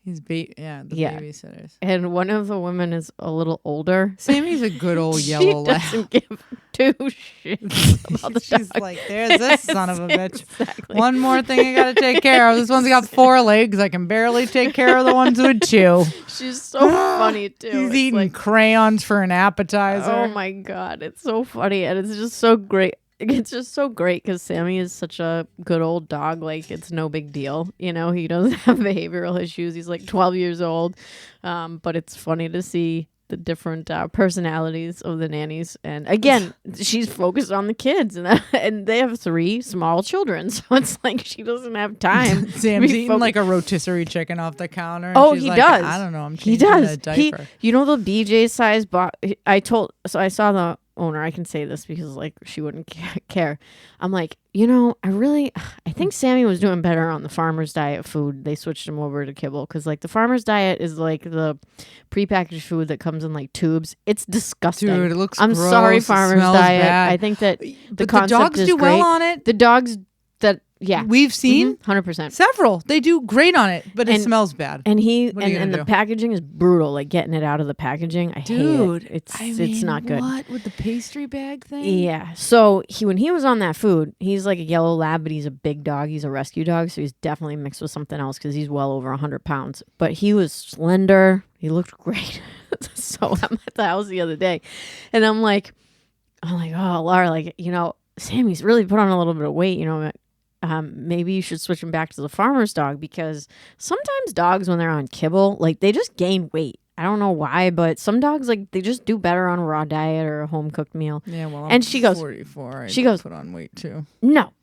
[SPEAKER 2] He's babysitters.
[SPEAKER 1] And one of the women is a little older.
[SPEAKER 2] Sammy's a good old yellow lab.
[SPEAKER 1] She doesn't give 2 shits about the
[SPEAKER 2] She's
[SPEAKER 1] dog.
[SPEAKER 2] like, there's this son of a bitch.
[SPEAKER 1] Exactly.
[SPEAKER 2] One more thing I got to take care of. This one's got 4 legs. I can barely take care of the ones with 2.
[SPEAKER 1] She's so funny too.
[SPEAKER 2] He's
[SPEAKER 1] It's
[SPEAKER 2] eating
[SPEAKER 1] like,
[SPEAKER 2] crayons for an appetizer.
[SPEAKER 1] oh my God. It's so funny. And it's just so great. It's just so great because Sammy is such a good old dog. Like, it's no big deal. You know, he doesn't have behavioral issues. He's like 12 years old. But it's funny to see the different personalities of the nannies. And again, she's focused on the kids. And they have 3 small children. So it's like she doesn't have time.
[SPEAKER 2] Sam's eating like a rotisserie chicken off the counter. And
[SPEAKER 1] Oh,
[SPEAKER 2] she's
[SPEAKER 1] he
[SPEAKER 2] like,
[SPEAKER 1] does.
[SPEAKER 2] I don't know. I'm
[SPEAKER 1] He
[SPEAKER 2] changing
[SPEAKER 1] does.
[SPEAKER 2] a diaper.
[SPEAKER 1] You know the BJ size box. I saw the owner. I can say this because like she wouldn't care. I'm like, you know, I think Sammy was doing better on the Farmer's Diet food. They switched him over to kibble because like the Farmer's Diet is like the prepackaged food that comes in like tubes. It's disgusting.
[SPEAKER 2] Dude, it looks
[SPEAKER 1] I'm
[SPEAKER 2] gross.
[SPEAKER 1] sorry,
[SPEAKER 2] It
[SPEAKER 1] Farmer's
[SPEAKER 2] smells
[SPEAKER 1] Diet.
[SPEAKER 2] bad.
[SPEAKER 1] I think that
[SPEAKER 2] But
[SPEAKER 1] concept
[SPEAKER 2] the dogs
[SPEAKER 1] is
[SPEAKER 2] do
[SPEAKER 1] great.
[SPEAKER 2] well on it.
[SPEAKER 1] The dogs that
[SPEAKER 2] We've seen
[SPEAKER 1] 100%.
[SPEAKER 2] several. They do great on it, but it smells bad.
[SPEAKER 1] And
[SPEAKER 2] What are you
[SPEAKER 1] and
[SPEAKER 2] gonna
[SPEAKER 1] the
[SPEAKER 2] do?
[SPEAKER 1] packaging is brutal. Like getting it out of the packaging, I hate it. It's not good.
[SPEAKER 2] What with the pastry bag thing?
[SPEAKER 1] Yeah. So when he was on that food, he's like a yellow lab, but he's a big dog. He's a rescue dog, so he's definitely mixed with something else because he's well over 100 pounds. But he was slender. He looked great. So I'm at the house the other day, and I'm like, oh, Laura, like, you know, Sammy's really put on a little bit of weight. You know, maybe you should switch him back to the farmer's dog because sometimes dogs, when they're on kibble, like they just gain weight. I don't know why, but some dogs, like, they just do better on a raw diet or a home cooked meal.
[SPEAKER 2] Yeah, well,
[SPEAKER 1] And she goes,
[SPEAKER 2] 44.
[SPEAKER 1] she goes,
[SPEAKER 2] put on weight too.
[SPEAKER 1] No,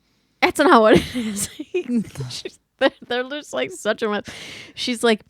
[SPEAKER 1] that's not what it is. They're just like such a mess. She's like,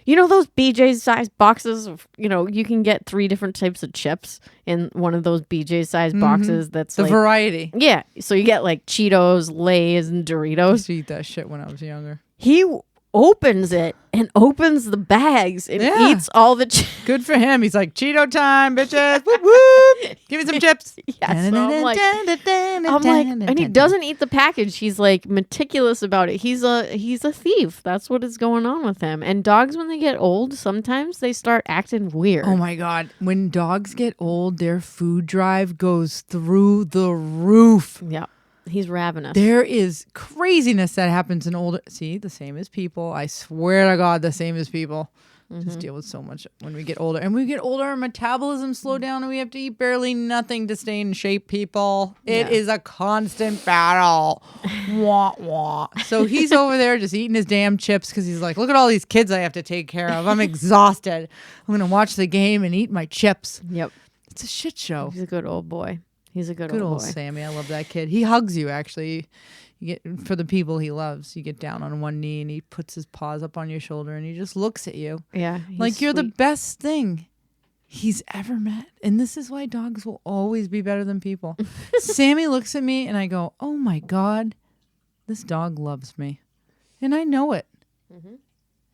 [SPEAKER 1] you know those BJ's size boxes of, you can get 3 different types of chips in one of those BJ's size boxes. That's
[SPEAKER 2] the
[SPEAKER 1] like
[SPEAKER 2] variety.
[SPEAKER 1] Yeah. So you get like Cheetos, Lay's, and
[SPEAKER 2] I
[SPEAKER 1] Doritos.
[SPEAKER 2] used to eat that shit when I was younger.
[SPEAKER 1] He opens it and opens the bags and eats all the chips.
[SPEAKER 2] Good for him. He's like, Cheeto time, bitches. Whoop, whoop. Give me some chips.
[SPEAKER 1] Yeah, so I'm like, and he doesn't eat the package. He's like meticulous about it. He's a thief. That's what is going on with him. And dogs, when they get old, sometimes they start acting weird.
[SPEAKER 2] Oh my God. When dogs get old, their food drive goes through the roof.
[SPEAKER 1] Yeah. He's ravenous.
[SPEAKER 2] There is craziness that happens in older. See, the same as people. I swear to God, the same as people. Just deal with so much when we get older. And we get older, our metabolism slow down, and we have to eat barely nothing to stay in shape, people. It is a constant battle. Wah, wah. So he's over there just eating his damn chips because he's like, look at all these kids I have to take care of. I'm exhausted. I'm going to watch the game and eat my chips.
[SPEAKER 1] Yep.
[SPEAKER 2] It's a shit show.
[SPEAKER 1] He's a good old boy. He's a good
[SPEAKER 2] old
[SPEAKER 1] boy.
[SPEAKER 2] Sammy. I love that kid. He hugs you, actually. You get, for the people he loves, you get down on one knee and he puts his paws up on your shoulder and he just looks at you.
[SPEAKER 1] Yeah.
[SPEAKER 2] Like you're the best thing he's ever met. And this is why dogs will always be better than people. Sammy looks at me and I go, oh my God, this dog loves me. And I know it.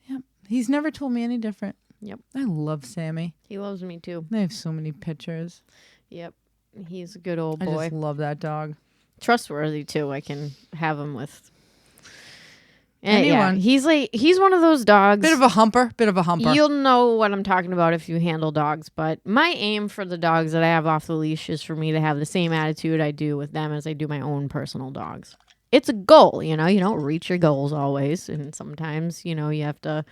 [SPEAKER 2] Yep. He's never told me any different.
[SPEAKER 1] Yep.
[SPEAKER 2] I love Sammy.
[SPEAKER 1] He loves me too.
[SPEAKER 2] I have so many pictures.
[SPEAKER 1] Yep. He's a good old boy.
[SPEAKER 2] I just love that dog.
[SPEAKER 1] Trustworthy too. I can have him with
[SPEAKER 2] anyone.
[SPEAKER 1] Yeah. He's one of those dogs.
[SPEAKER 2] Bit of a humper.
[SPEAKER 1] You'll know what I'm talking about if you handle dogs. But my aim for the dogs that I have off the leash is for me to have the same attitude I do with them as I do my own personal dogs. It's a goal, you don't reach your goals always, and sometimes you have to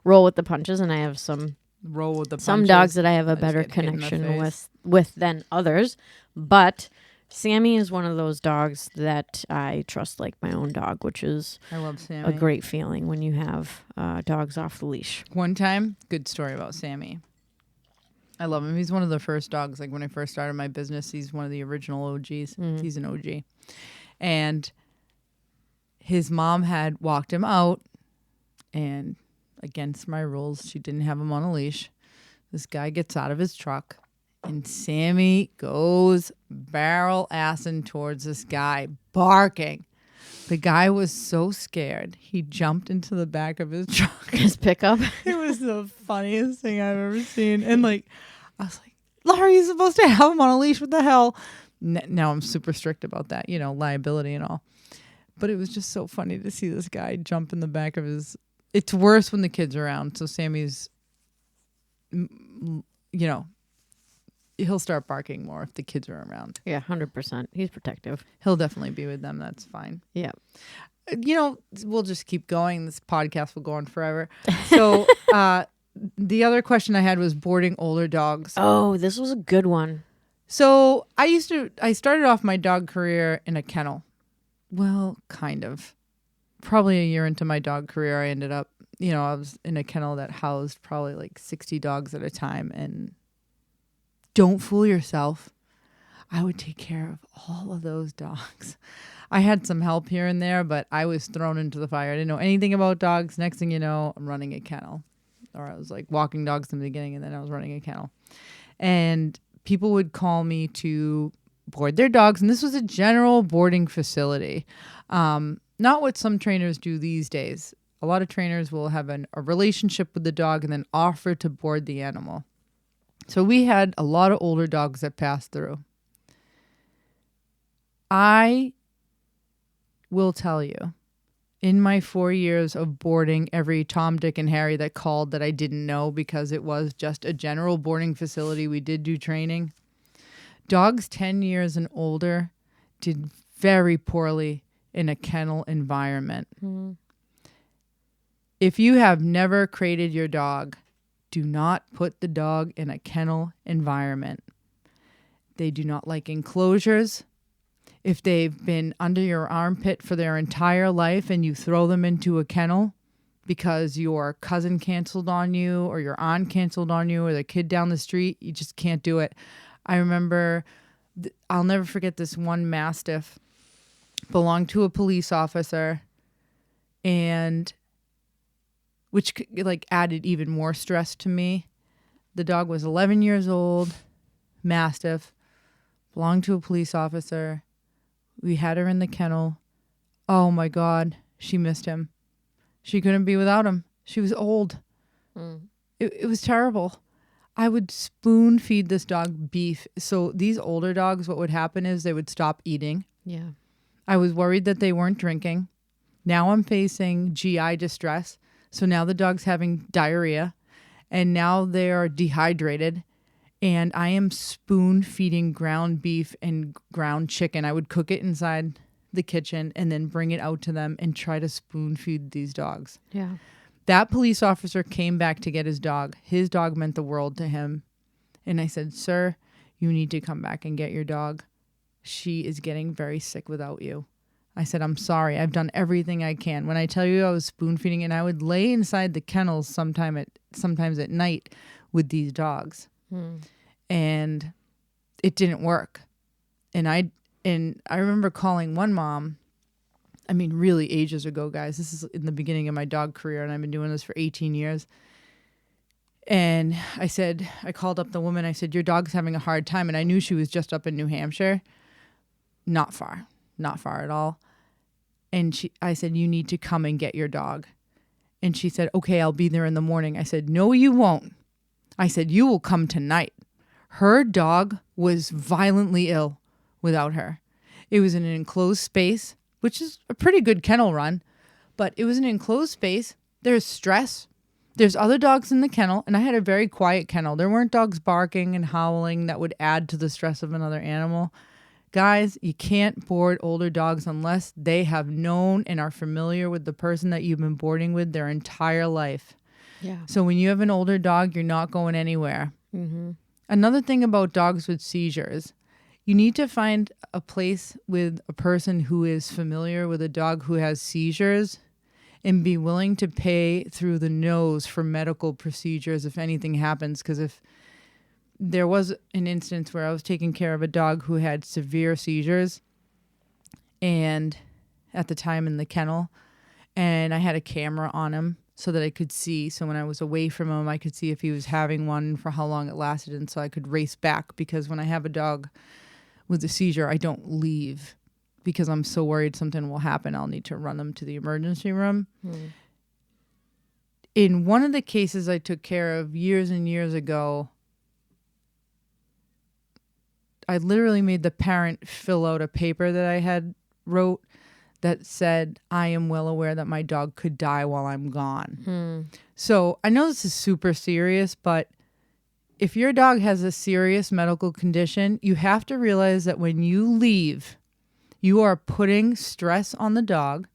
[SPEAKER 1] roll with the punches. And I have some dogs that I have a better connection with than others, but Sammy is one of those dogs that I trust like my own dog, which is
[SPEAKER 2] I love Sammy.
[SPEAKER 1] A great feeling when you have dogs off the leash.
[SPEAKER 2] One time, good story about Sammy. I love him. He's one of the first dogs. Like when I first started my business, he's one of the original OGs. He's an OG. And his mom had walked him out, and against my rules, she didn't have him on a leash. This guy gets out of his truck, and Sammy goes barrel assing towards this guy, barking. The guy was so scared, he jumped into the back of his truck.
[SPEAKER 1] His pickup?
[SPEAKER 2] It was the funniest thing I've ever seen. And I was like, Laurie, you're supposed to have him on a leash. What the hell? Now I'm super strict about that, liability and all. But it was just so funny to see this guy jump in the back of his... It's worse when the kids are around. So Sammy's, he'll start barking more if the kids are around.
[SPEAKER 1] Yeah, 100%. He's protective.
[SPEAKER 2] He'll definitely be with them. That's fine.
[SPEAKER 1] Yeah.
[SPEAKER 2] We'll just keep going. This podcast will go on forever. So the other question I had was boarding older dogs.
[SPEAKER 1] Oh, this was a good one.
[SPEAKER 2] So I started off my dog career in a kennel. Well, kind of. Probably a year into my dog career, I ended up, I was in a kennel that housed probably like 60 dogs at a time. And don't fool yourself. I would take care of all of those dogs. I had some help here and there, but I was thrown into the fire. I didn't know anything about dogs. Next thing you know, I'm running a kennel. Or I was like walking dogs in the beginning, and then I was running a kennel. And people would call me to board their dogs. And this was a general boarding facility. Not what some trainers do these days. A lot of trainers will have a relationship with the dog and then offer to board the animal. So we had a lot of older dogs that passed through. I will tell you, in my 4 years of boarding every Tom, Dick, and Harry that called that I didn't know because it was just a general boarding facility, we did do training. Dogs 10 years and older did very poorly in a kennel environment. If you have never crated your dog, do not put the dog in a kennel environment. They do not like enclosures. If they've been under your armpit for their entire life and you throw them into a kennel because your cousin canceled on you or your aunt canceled on you or the kid down the street, you just can't do it. I remember, I'll never forget this one Mastiff belonged to a police officer. and which like added even more stress to me. The dog was 11 years old, Mastiff, belonged to a police officer. We had her in the kennel. Oh my God, she missed him. She couldn't be without him. She was old. It was terrible. I would spoon feed this dog beef. So these older dogs, what would happen is they would stop eating.
[SPEAKER 1] Yeah.
[SPEAKER 2] I was worried that they weren't drinking. Now I'm facing GI distress. So now the dog's having diarrhea and now they are dehydrated. And I am spoon feeding ground beef and ground chicken. I would cook it inside the kitchen and then bring it out to them and try to spoon feed these dogs.
[SPEAKER 1] Yeah.
[SPEAKER 2] That police officer came back to get his dog. His dog meant the world to him. And I said, sir, you need to come back and get your dog. She is getting very sick without you. I said, I'm sorry. I've done everything I can. When I tell you I was spoon feeding, and I would lay inside the kennels sometimes at night with these dogs. And it didn't work. And I remember calling one mom, I mean, really ages ago, guys. This is in the beginning of my dog career, and I've been doing this for 18 years. And I called up the woman. I said, your dog's having a hard time. And I knew she was just up in New Hampshire. Not far at all. And I said, you need to come and get your dog. And she said, okay, I'll be there in the morning. I said, no, you won't. I said, you will come tonight. Her dog was violently ill without her. It was in an enclosed space, which is a pretty good kennel run, but it was an enclosed space. There's stress. There's other dogs in the kennel, and I had a very quiet kennel. There weren't dogs barking and howling that would add to the stress of another animal. Guys, you can't board older dogs unless they have known and are familiar with the person that you've been boarding with their entire life.
[SPEAKER 1] Yeah.
[SPEAKER 2] So when you have an older dog, you're not going anywhere. Another thing about dogs with seizures, you need to find a place with a person who is familiar with a dog who has seizures and be willing to pay through the nose for medical procedures if anything happens. Because if there was an instance where I was taking care of a dog who had severe seizures, and at the time in the kennel, and I had a camera on him so that I could see. So when I was away from him, I could see if he was having one, for how long it lasted, and so I could race back. Because when I have a dog with a seizure, I don't leave because I'm so worried something will happen. I'll need to run them to the emergency room. In one of the cases I took care of years and years ago, I literally made the parent fill out a paper that I had wrote that said, I am well aware that my dog could die while I'm gone. So I know this is super serious, but if your dog has a serious medical condition, you have to realize that when you leave, you are putting stress on the dog,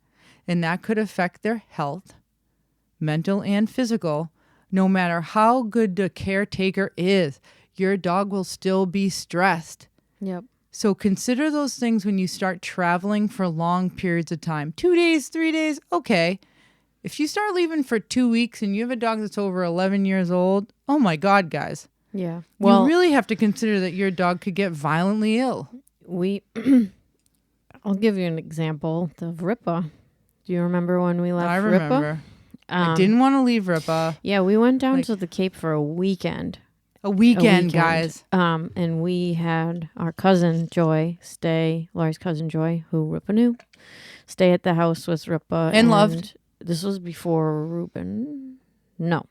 [SPEAKER 2] and that could affect their health, mental and physical. No matter how good the caretaker is, your dog will still be stressed.
[SPEAKER 1] Yep.
[SPEAKER 2] So consider those things when you start traveling for long periods of time. 2 days, 3 days, okay. If you start leaving for 2 weeks and you have a dog that's over 11 years old, oh my God, guys.
[SPEAKER 1] Yeah. Well,
[SPEAKER 2] you really have to consider that your dog could get violently ill.
[SPEAKER 1] I'll give you an example of Ripa. Do you remember when we left
[SPEAKER 2] I
[SPEAKER 1] Ripa?
[SPEAKER 2] remember. I didn't want to leave Ripa.
[SPEAKER 1] Yeah, we went down to the Cape for a weekend.
[SPEAKER 2] A weekend, guys.
[SPEAKER 1] And we had our cousin Joy stay, Lori's cousin Joy, who Ripa knew, stay at the house with Ripa.
[SPEAKER 2] And loved.
[SPEAKER 1] This was before Ruben. No.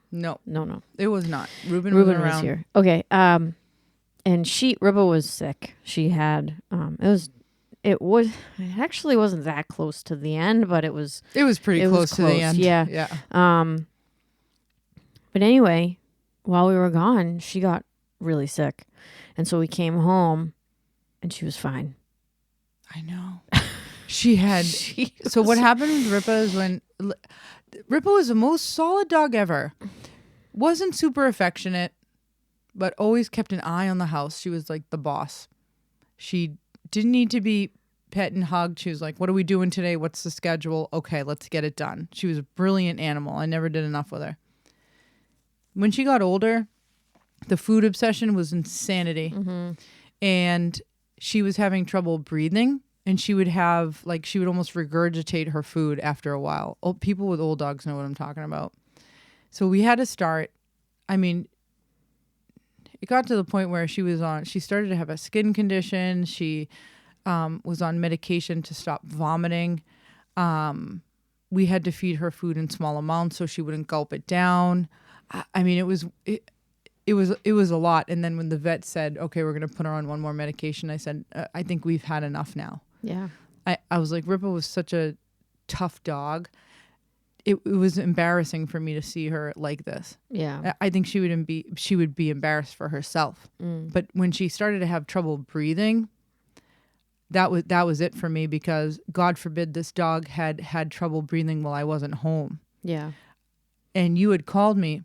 [SPEAKER 2] It was not. Ruben
[SPEAKER 1] was
[SPEAKER 2] around.
[SPEAKER 1] here. Okay. And Ripa was sick. She had, it actually wasn't that close to the end, but it was
[SPEAKER 2] pretty close to the end.
[SPEAKER 1] Yeah.
[SPEAKER 2] Yeah.
[SPEAKER 1] But anyway, while we were gone, she got really sick. And so we came home and she was fine.
[SPEAKER 2] I know. She had. So what happened with Ripa is when Ripa was the most solid dog ever. Wasn't super affectionate, but always kept an eye on the house. She was like the boss. She didn't need to be pet and hugged. She was like, what are we doing today? What's the schedule? Okay, let's get it done. She was a brilliant animal. I never did enough with her. When she got older, the food obsession was insanity. And she was having trouble breathing. and she would have she would almost regurgitate her food after a while. People with old dogs know what I'm talking about. So we had to start. I mean, it got to the point where she started to have a skin condition. She was on medication to stop vomiting. We had to feed her food in small amounts so she wouldn't gulp it down. I mean, it was a lot. And then when the vet said, okay, we're going to put her on one more medication, I said, I think we've had enough now.
[SPEAKER 1] Yeah.
[SPEAKER 2] I was like, Rippa was such a tough dog. It was embarrassing for me to see her like this.
[SPEAKER 1] Yeah.
[SPEAKER 2] I think she would be embarrassed for herself. But when she started to have trouble breathing, that was it for me, because God forbid this dog had trouble breathing while I wasn't home.
[SPEAKER 1] Yeah. And
[SPEAKER 2] you had called me.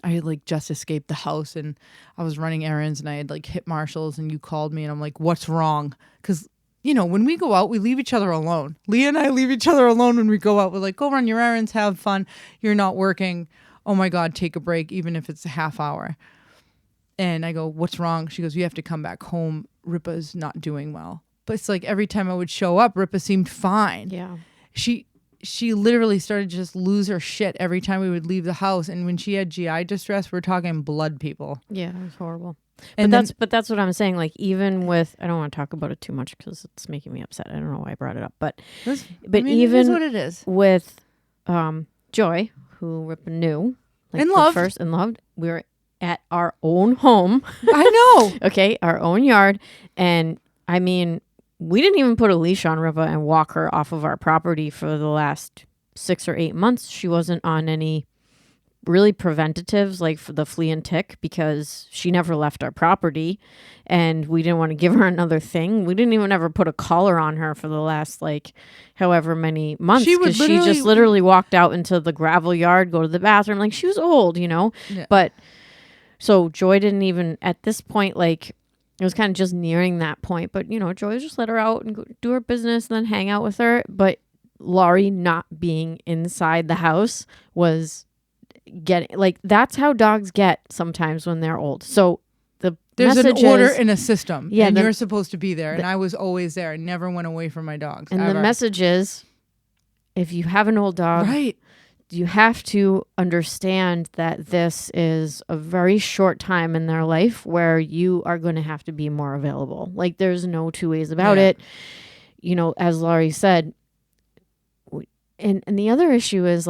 [SPEAKER 2] I had just escaped the house and I was running errands and I had hit Marshalls, and you called me and I'm like, what's wrong? Because when we go out, we leave each other alone. Leah and I leave each other alone when we go out. We're like, go run your errands, have fun. You're not working. Oh my God, take a break, even if it's a half hour. And I go, what's wrong? She goes, you have to come back home. Rippa's not doing well. But it's every time I would show up, Rippa seemed fine.
[SPEAKER 1] Yeah.
[SPEAKER 2] She literally started to just lose her shit every time we would leave the house. And when she had GI distress, we're talking blood, people.
[SPEAKER 1] Yeah, it was horrible.
[SPEAKER 2] And
[SPEAKER 1] but that's what I'm saying. Even with, I don't want to talk about it too much because it's making me upset. I don't know why I brought it up, but even
[SPEAKER 2] it is what it is.
[SPEAKER 1] With Joy, who Rippa knew
[SPEAKER 2] and loved,
[SPEAKER 1] we were at our own home.
[SPEAKER 2] I know.
[SPEAKER 1] Okay, our own yard, and I mean, we didn't even put a leash on Rippa and walk her off of our property for the last 6 or 8 months. She wasn't on any really preventatives for the flea and tick, because she never left our property and we didn't want to give her another thing. We didn't even ever put a collar on her for the last however many months, because she just literally walked out into the gravel yard, go to the bathroom. She was old, Yeah. But so Joy didn't even at this point, it was kind of just nearing that point, but Joy just let her out and go do her business and then hang out with her. But Lori not being inside the house was getting that's how dogs get sometimes when they're old. So there's an
[SPEAKER 2] order in a system,
[SPEAKER 1] yeah,
[SPEAKER 2] and you're supposed to be there. And I was always there. I never went away from my dogs.
[SPEAKER 1] And
[SPEAKER 2] ever.
[SPEAKER 1] The message is, if you have an old dog,
[SPEAKER 2] right,
[SPEAKER 1] you have to understand that this is a very short time in their life where you are going to have to be more available. There's no two ways about it. As Lori said, and the other issue is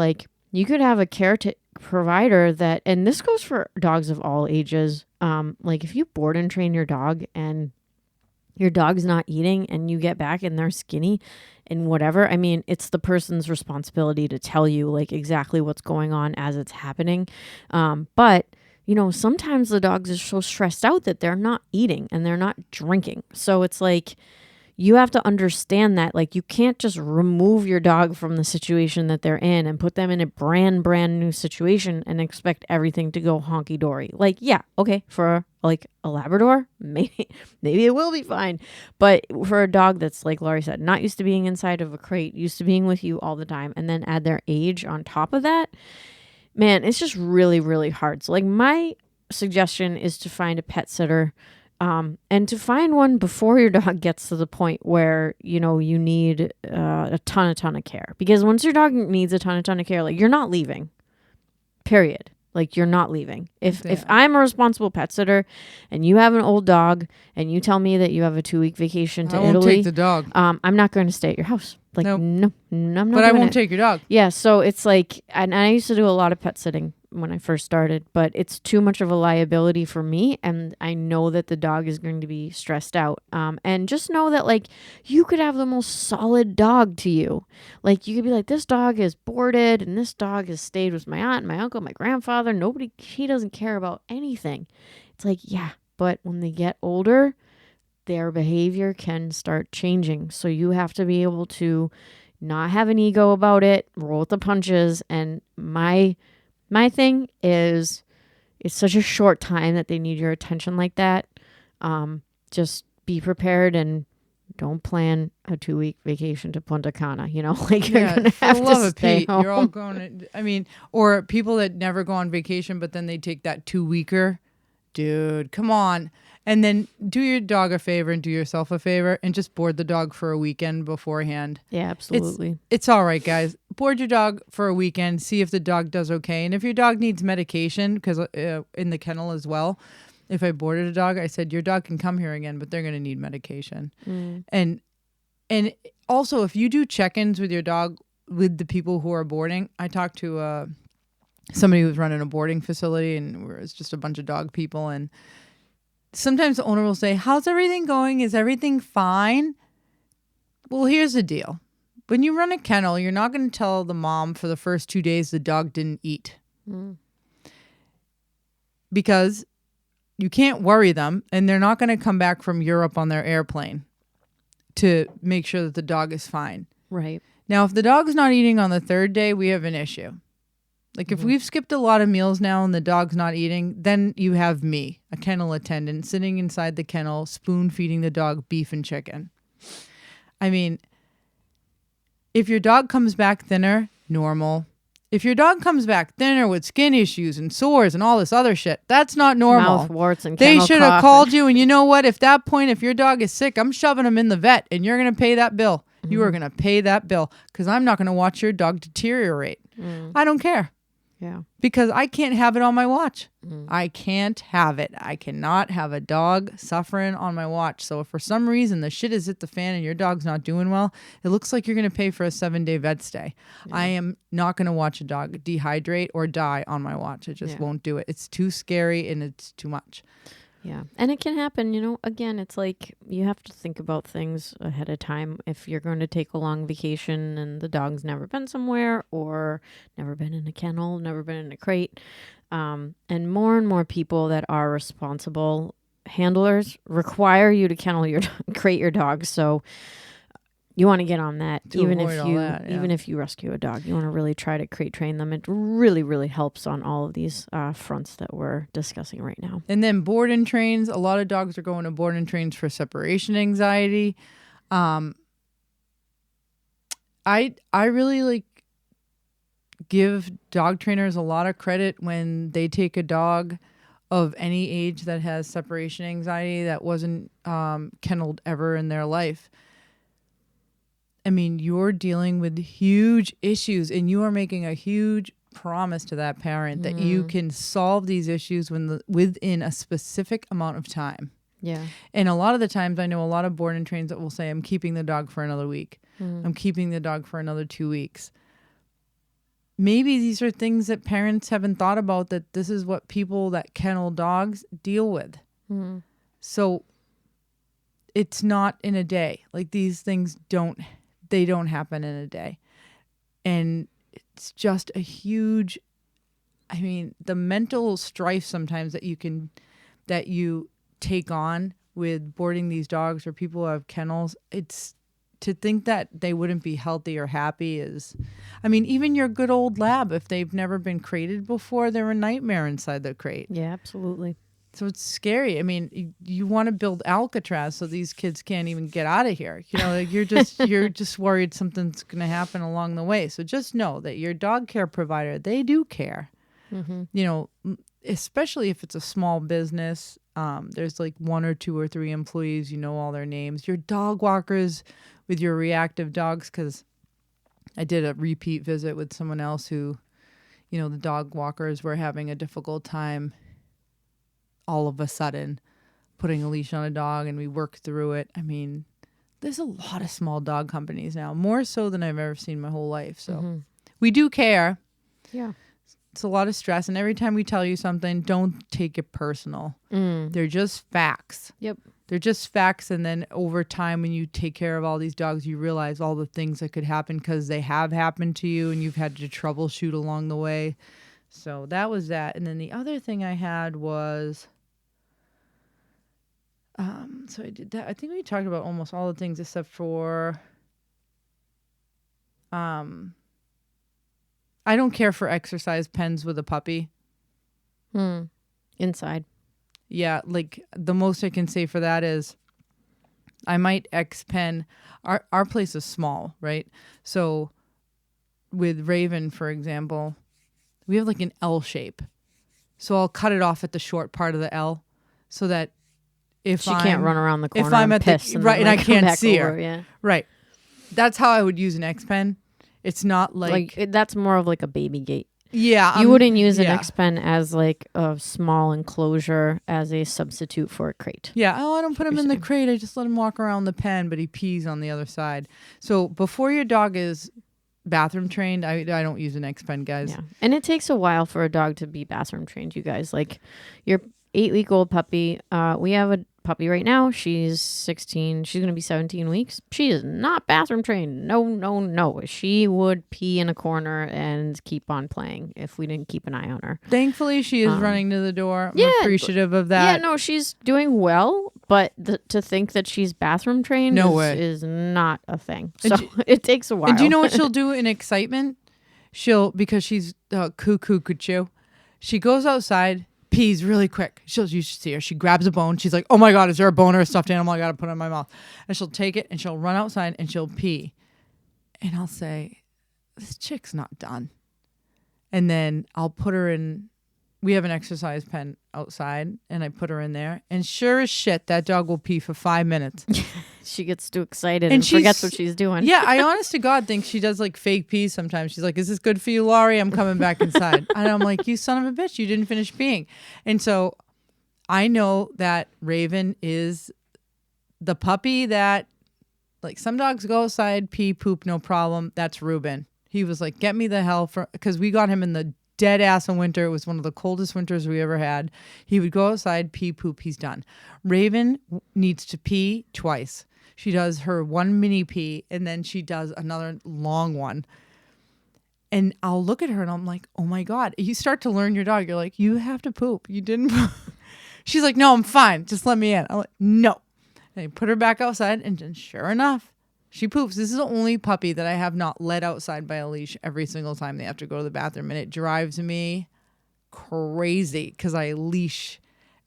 [SPEAKER 1] you could have a provider that, and this goes for dogs of all ages. If you board and train your dog and your dog's not eating and you get back and they're skinny and whatever, I mean, it's the person's responsibility to tell you exactly what's going on as it's happening. But sometimes the dogs are so stressed out that they're not eating and they're not drinking. So it's you have to understand that you can't just remove your dog from the situation that they're in and put them in a brand new situation and expect everything to go honky dory. Yeah, okay, for a Labrador, maybe it will be fine. But for a dog that's, like Lori said, not used to being inside of a crate, used to being with you all the time, and then add their age on top of that, man, it's just really, really hard. So my suggestion is to find a pet sitter. And to find one before your dog gets to the point where, you need a ton of care. Because once your dog needs a ton of care, you're not leaving, period. You're not leaving. If I'm a responsible pet sitter and you have an old dog and you tell me that you have a 2-week vacation to Italy.
[SPEAKER 2] I won't take the dog.
[SPEAKER 1] I'm not going to stay at your house.
[SPEAKER 2] Nope.
[SPEAKER 1] No, I'm not.
[SPEAKER 2] But I won't take your dog.
[SPEAKER 1] Yeah, so it's and I used to do a lot of pet sitting when I first started, but it's too much of a liability for me, and I know that the dog is going to be stressed out. And just know that you could have the most solid dog to you. You could be this dog is boarded, and this dog has stayed with my aunt, my uncle, my grandfather. He doesn't care about anything. It's yeah, but when they get older, their behavior can start changing. So you have to be able to not have an ego about it, roll with the punches. And my thing is, it's such a short time that they need your attention like that. Just be prepared and don't plan a 2-week vacation to Punta Cana. You're gonna have to stay home.
[SPEAKER 2] You're all going. Or people that never go on vacation, but then they take that 2-weeker. Dude, come on. And then do your dog a favor and do yourself a favor and just board the dog for a weekend beforehand.
[SPEAKER 1] Yeah, absolutely.
[SPEAKER 2] It's all right, guys. Board your dog for a weekend. See if the dog does okay. And if your dog needs medication, because in the kennel as well, if I boarded a dog, I said, your dog can come here again, but they're going to need medication. And also, if you do check-ins with your dog with the people who are boarding, I talked to somebody who was running a boarding facility, and it was just a bunch of dog people, and sometimes the owner will say, how's everything going? Is everything fine? Well, here's the deal. When you run a kennel, you're not going to tell the mom for the first 2 days the dog didn't eat. Because you can't worry them, and they're not going to come back from Europe on their airplane to make sure that the dog is fine.
[SPEAKER 1] Right.
[SPEAKER 2] Now, if the dog's not eating on the third day, we have an issue. Like if we've skipped a lot of meals now and the dog's not eating, then you have me, a kennel attendant, sitting inside the kennel, spoon feeding the dog beef and chicken. I mean, if your dog comes back thinner, normal. If your dog comes back thinner with skin issues and sores and all this other shit, that's not normal.
[SPEAKER 1] Mouth warts and
[SPEAKER 2] they
[SPEAKER 1] kennel
[SPEAKER 2] should have
[SPEAKER 1] cough
[SPEAKER 2] called you, and you know what? If that point, if your dog is sick, I'm shoving him in the vet, and you're going to pay that bill. You are going to pay that bill because I'm not going to watch your dog deteriorate. I don't care.
[SPEAKER 1] Yeah.
[SPEAKER 2] Because I can't have it on my watch. I can't have it. I cannot have a dog suffering on my watch. So if for some reason the shit is hit the fan and your dog's not doing well, it looks like you're going to pay for a 7-day vet stay. Yeah. I am not going to watch a dog dehydrate or die on my watch. It just won't do it. It's too scary and it's too much.
[SPEAKER 1] Yeah. And it can happen, again, it's like you have to think about things ahead of time. If you're going to take a long vacation and the dog's never been somewhere or never been in a kennel, never been in a crate, and more people that are responsible handlers require you to kennel your crate your dog. So you want to get on that, even if you rescue a dog. You want to really try to crate train them. It really, really helps on all of these fronts that we're discussing right now.
[SPEAKER 2] And then board and trains. A lot of dogs are going to board and trains for separation anxiety. I really give dog trainers a lot of credit when they take a dog of any age that has separation anxiety that wasn't kenneled ever in their life. I mean, you're dealing with huge issues and you are making a huge promise to that parent that you can solve these issues within a specific amount of time.
[SPEAKER 1] Yeah.
[SPEAKER 2] And a lot of the times I know a lot of board and trains that will say, I'm keeping the dog for another week. I'm keeping the dog for another 2 weeks. Maybe these are things that parents haven't thought about, that this is what people that kennel dogs deal with. So it's not in a day. Like these things don't happen in a day. And it's just a huge, the mental strife sometimes that you take on with boarding these dogs or people who have kennels. It's to think that they wouldn't be healthy or happy is, even your good old lab, if they've never been crated before, they're a nightmare inside the crate.
[SPEAKER 1] Yeah, absolutely.
[SPEAKER 2] So it's scary. You want to build Alcatraz so these kids can't even get out of here. You're just worried something's going to happen along the way. So just know that your dog care provider, they do care. Especially if it's a small business. There's like 1 or 2 or 3 employees, all their names. Your dog walkers with your reactive dogs, because I did a repeat visit with someone else who, the dog walkers were having a difficult time all of a sudden putting a leash on a dog, and we worked through it. There's a lot of small dog companies now, more so than I've ever seen in my whole life. So we do care.
[SPEAKER 1] Yeah.
[SPEAKER 2] It's a lot of stress. And every time we tell you something, don't take it personal. They're just facts.
[SPEAKER 1] Yep.
[SPEAKER 2] They're just facts. And then over time, when you take care of all these dogs, you realize all the things that could happen because they have happened to you and you've had to troubleshoot along the way. So that was that. And then the other thing I had was, so I did that. I think we talked about almost all the things except for, I don't care for exercise pens with a puppy.
[SPEAKER 1] Inside.
[SPEAKER 2] Yeah, like the most I can say for that is I might X-pen. Our place is small, right? So with Raven, for example, we have like an L shape. So I'll cut it off at the short part of the L so that if
[SPEAKER 1] she can't run around the corner
[SPEAKER 2] if I'm
[SPEAKER 1] and
[SPEAKER 2] at
[SPEAKER 1] piss
[SPEAKER 2] the
[SPEAKER 1] and
[SPEAKER 2] right
[SPEAKER 1] then,
[SPEAKER 2] and I
[SPEAKER 1] like, come
[SPEAKER 2] can't
[SPEAKER 1] back
[SPEAKER 2] see
[SPEAKER 1] over,
[SPEAKER 2] her.
[SPEAKER 1] Yeah.
[SPEAKER 2] Right. That's how I would use an X-Pen. It's not like
[SPEAKER 1] that's more of like a baby gate.
[SPEAKER 2] yeah.
[SPEAKER 1] You wouldn't use an
[SPEAKER 2] yeah.
[SPEAKER 1] X-Pen as like a small enclosure as a substitute for a crate.
[SPEAKER 2] Yeah. Oh, I don't put him in the crate. I just let him walk around the pen, but he pees on the other side. So before your dog is bathroom trained, I don't use an X-Pen, guys.
[SPEAKER 1] Yeah. And it takes a while for a dog to be bathroom trained, you guys. Like your 8-week-old puppy, we have a puppy right now. She's 16. She's going to be 17 weeks. She is not bathroom trained. No. She would pee in a corner and keep on playing if we didn't keep an eye on her.
[SPEAKER 2] Thankfully, she is running to the door. I'm
[SPEAKER 1] yeah,
[SPEAKER 2] appreciative of that.
[SPEAKER 1] Yeah, no, she's doing well, but to think that she's bathroom trained is not a thing. So it takes a while.
[SPEAKER 2] And do you know what she'll do in excitement? Because she's cuckoo, she goes outside, pees really quick. You should see her. She grabs a bone. She's like, oh my God, is there a bone or a stuffed animal I got to put in my mouth? And she'll take it and she'll run outside and she'll pee. And I'll say, this chick's not done. And then I'll put her in, we have an exercise pen outside and I put her in there. And sure as shit, that dog will pee for 5 minutes.
[SPEAKER 1] She gets too excited and forgets what she's doing.
[SPEAKER 2] Yeah, I honest to God think she does like fake pees sometimes. She's like, is this good for you, Lori? I'm coming back inside. And I'm like, you son of a bitch, you didn't finish peeing. And so I know that Raven is the puppy that, like, some dogs go outside, pee, poop, no problem. That's Ruben. He was like, get me the hell because we got him in the dead ass of winter. It was one of the coldest winters we ever had. He would go outside, pee, poop, he's done. Raven needs to pee twice. She does her one mini pee and then she does another long one. And I'll look at her and I'm like, oh my God. You start to learn your dog. You're like, you have to poop. You didn't poop. She's like, no, I'm fine. Just let me in. I'm like, no. And I put her back outside and then sure enough, she poops. This is the only puppy that I have not led outside by a leash every single time they have to go to the bathroom. And it drives me crazy because I leash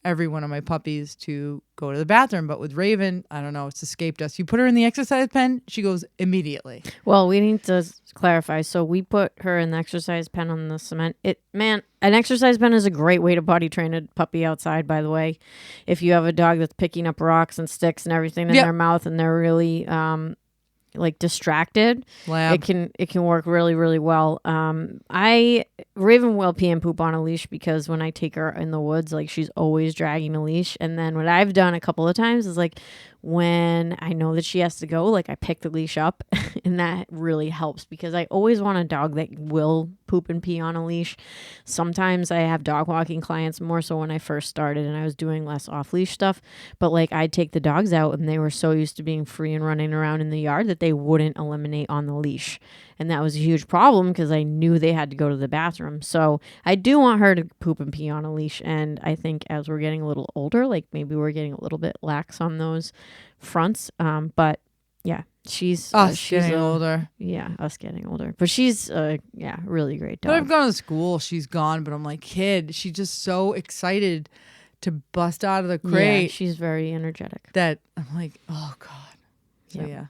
[SPEAKER 2] every one of my puppies to go to the bathroom. But with Raven, I don't know, it's escaped us. You put her in the exercise pen, she goes immediately.
[SPEAKER 1] Well, we need to clarify. So we put her in the exercise pen on the cement. An exercise pen is a great way to potty train a puppy outside, by the way. If you have a dog that's picking up rocks and sticks and everything in their mouth and they're really like distracted, it can work really, really well. Raven will pee and poop on a leash because when I take her in the woods, like, she's always dragging a leash. And then what I've done a couple of times is, like, when I know that she has to go, like, I pick the leash up and that really helps because I always want a dog that will poop and pee on a leash. Sometimes I have dog walking clients, more so when I first started and I was doing less off leash stuff, but like I'd take the dogs out and they were so used to being free and running around in the yard that they wouldn't eliminate on the leash. And that was a huge problem because I knew they had to go to the bathroom. So I do want her to poop and pee on a leash. And I think as we're getting a little older, like maybe we're getting a little bit lax on those fronts. But yeah, she's
[SPEAKER 2] getting older.
[SPEAKER 1] Yeah, us getting older. But she's really great dog.
[SPEAKER 2] But I've gone to school. She's gone. But I'm like, kid, she's just so excited to bust out of the crate.
[SPEAKER 1] Yeah, she's very energetic.
[SPEAKER 2] That I'm like, oh God. So yeah.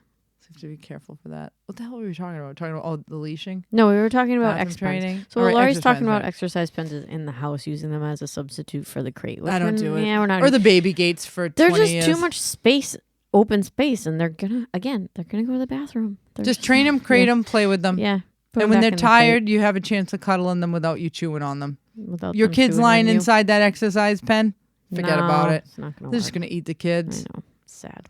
[SPEAKER 2] To be careful for that. What the hell were we talking about? Talking about the leashing?
[SPEAKER 1] No, we were talking about
[SPEAKER 2] X training.
[SPEAKER 1] So Laurie's talking about exercise pens in the house, using them as a substitute for the crate.
[SPEAKER 2] I don't do it.
[SPEAKER 1] Yeah, we're not.
[SPEAKER 2] Or the baby gates for 20
[SPEAKER 1] There's
[SPEAKER 2] years.
[SPEAKER 1] just too much space, open space, and they're gonna go to the bathroom.
[SPEAKER 2] Just train them, crate them, play with them.
[SPEAKER 1] Yeah.
[SPEAKER 2] And when they're tired, you have a chance to cuddle in them without you chewing on them. Your kids lying inside that exercise pen, forget about it.
[SPEAKER 1] It's not gonna
[SPEAKER 2] They're
[SPEAKER 1] work.
[SPEAKER 2] just gonna eat the kids.
[SPEAKER 1] I know. Sad.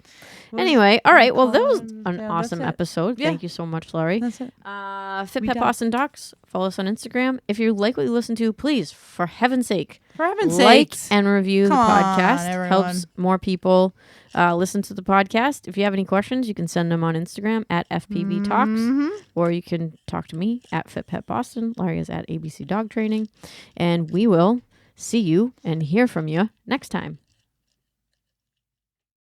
[SPEAKER 1] Anyway, all right. Well, that was an awesome episode.
[SPEAKER 2] Yeah.
[SPEAKER 1] Thank you so much, Lori.
[SPEAKER 2] That's it.
[SPEAKER 1] FitPet Boston Docs. Follow us on Instagram. If you like what you listen to, please, for heaven's sake, like and review the podcast. Helps more people listen to the podcast. If you have any questions, you can send them on Instagram at FPB Talks, or you can talk to me at FitPet Boston. Lori is at ABC Dog Training, and we will see you and hear from you next time.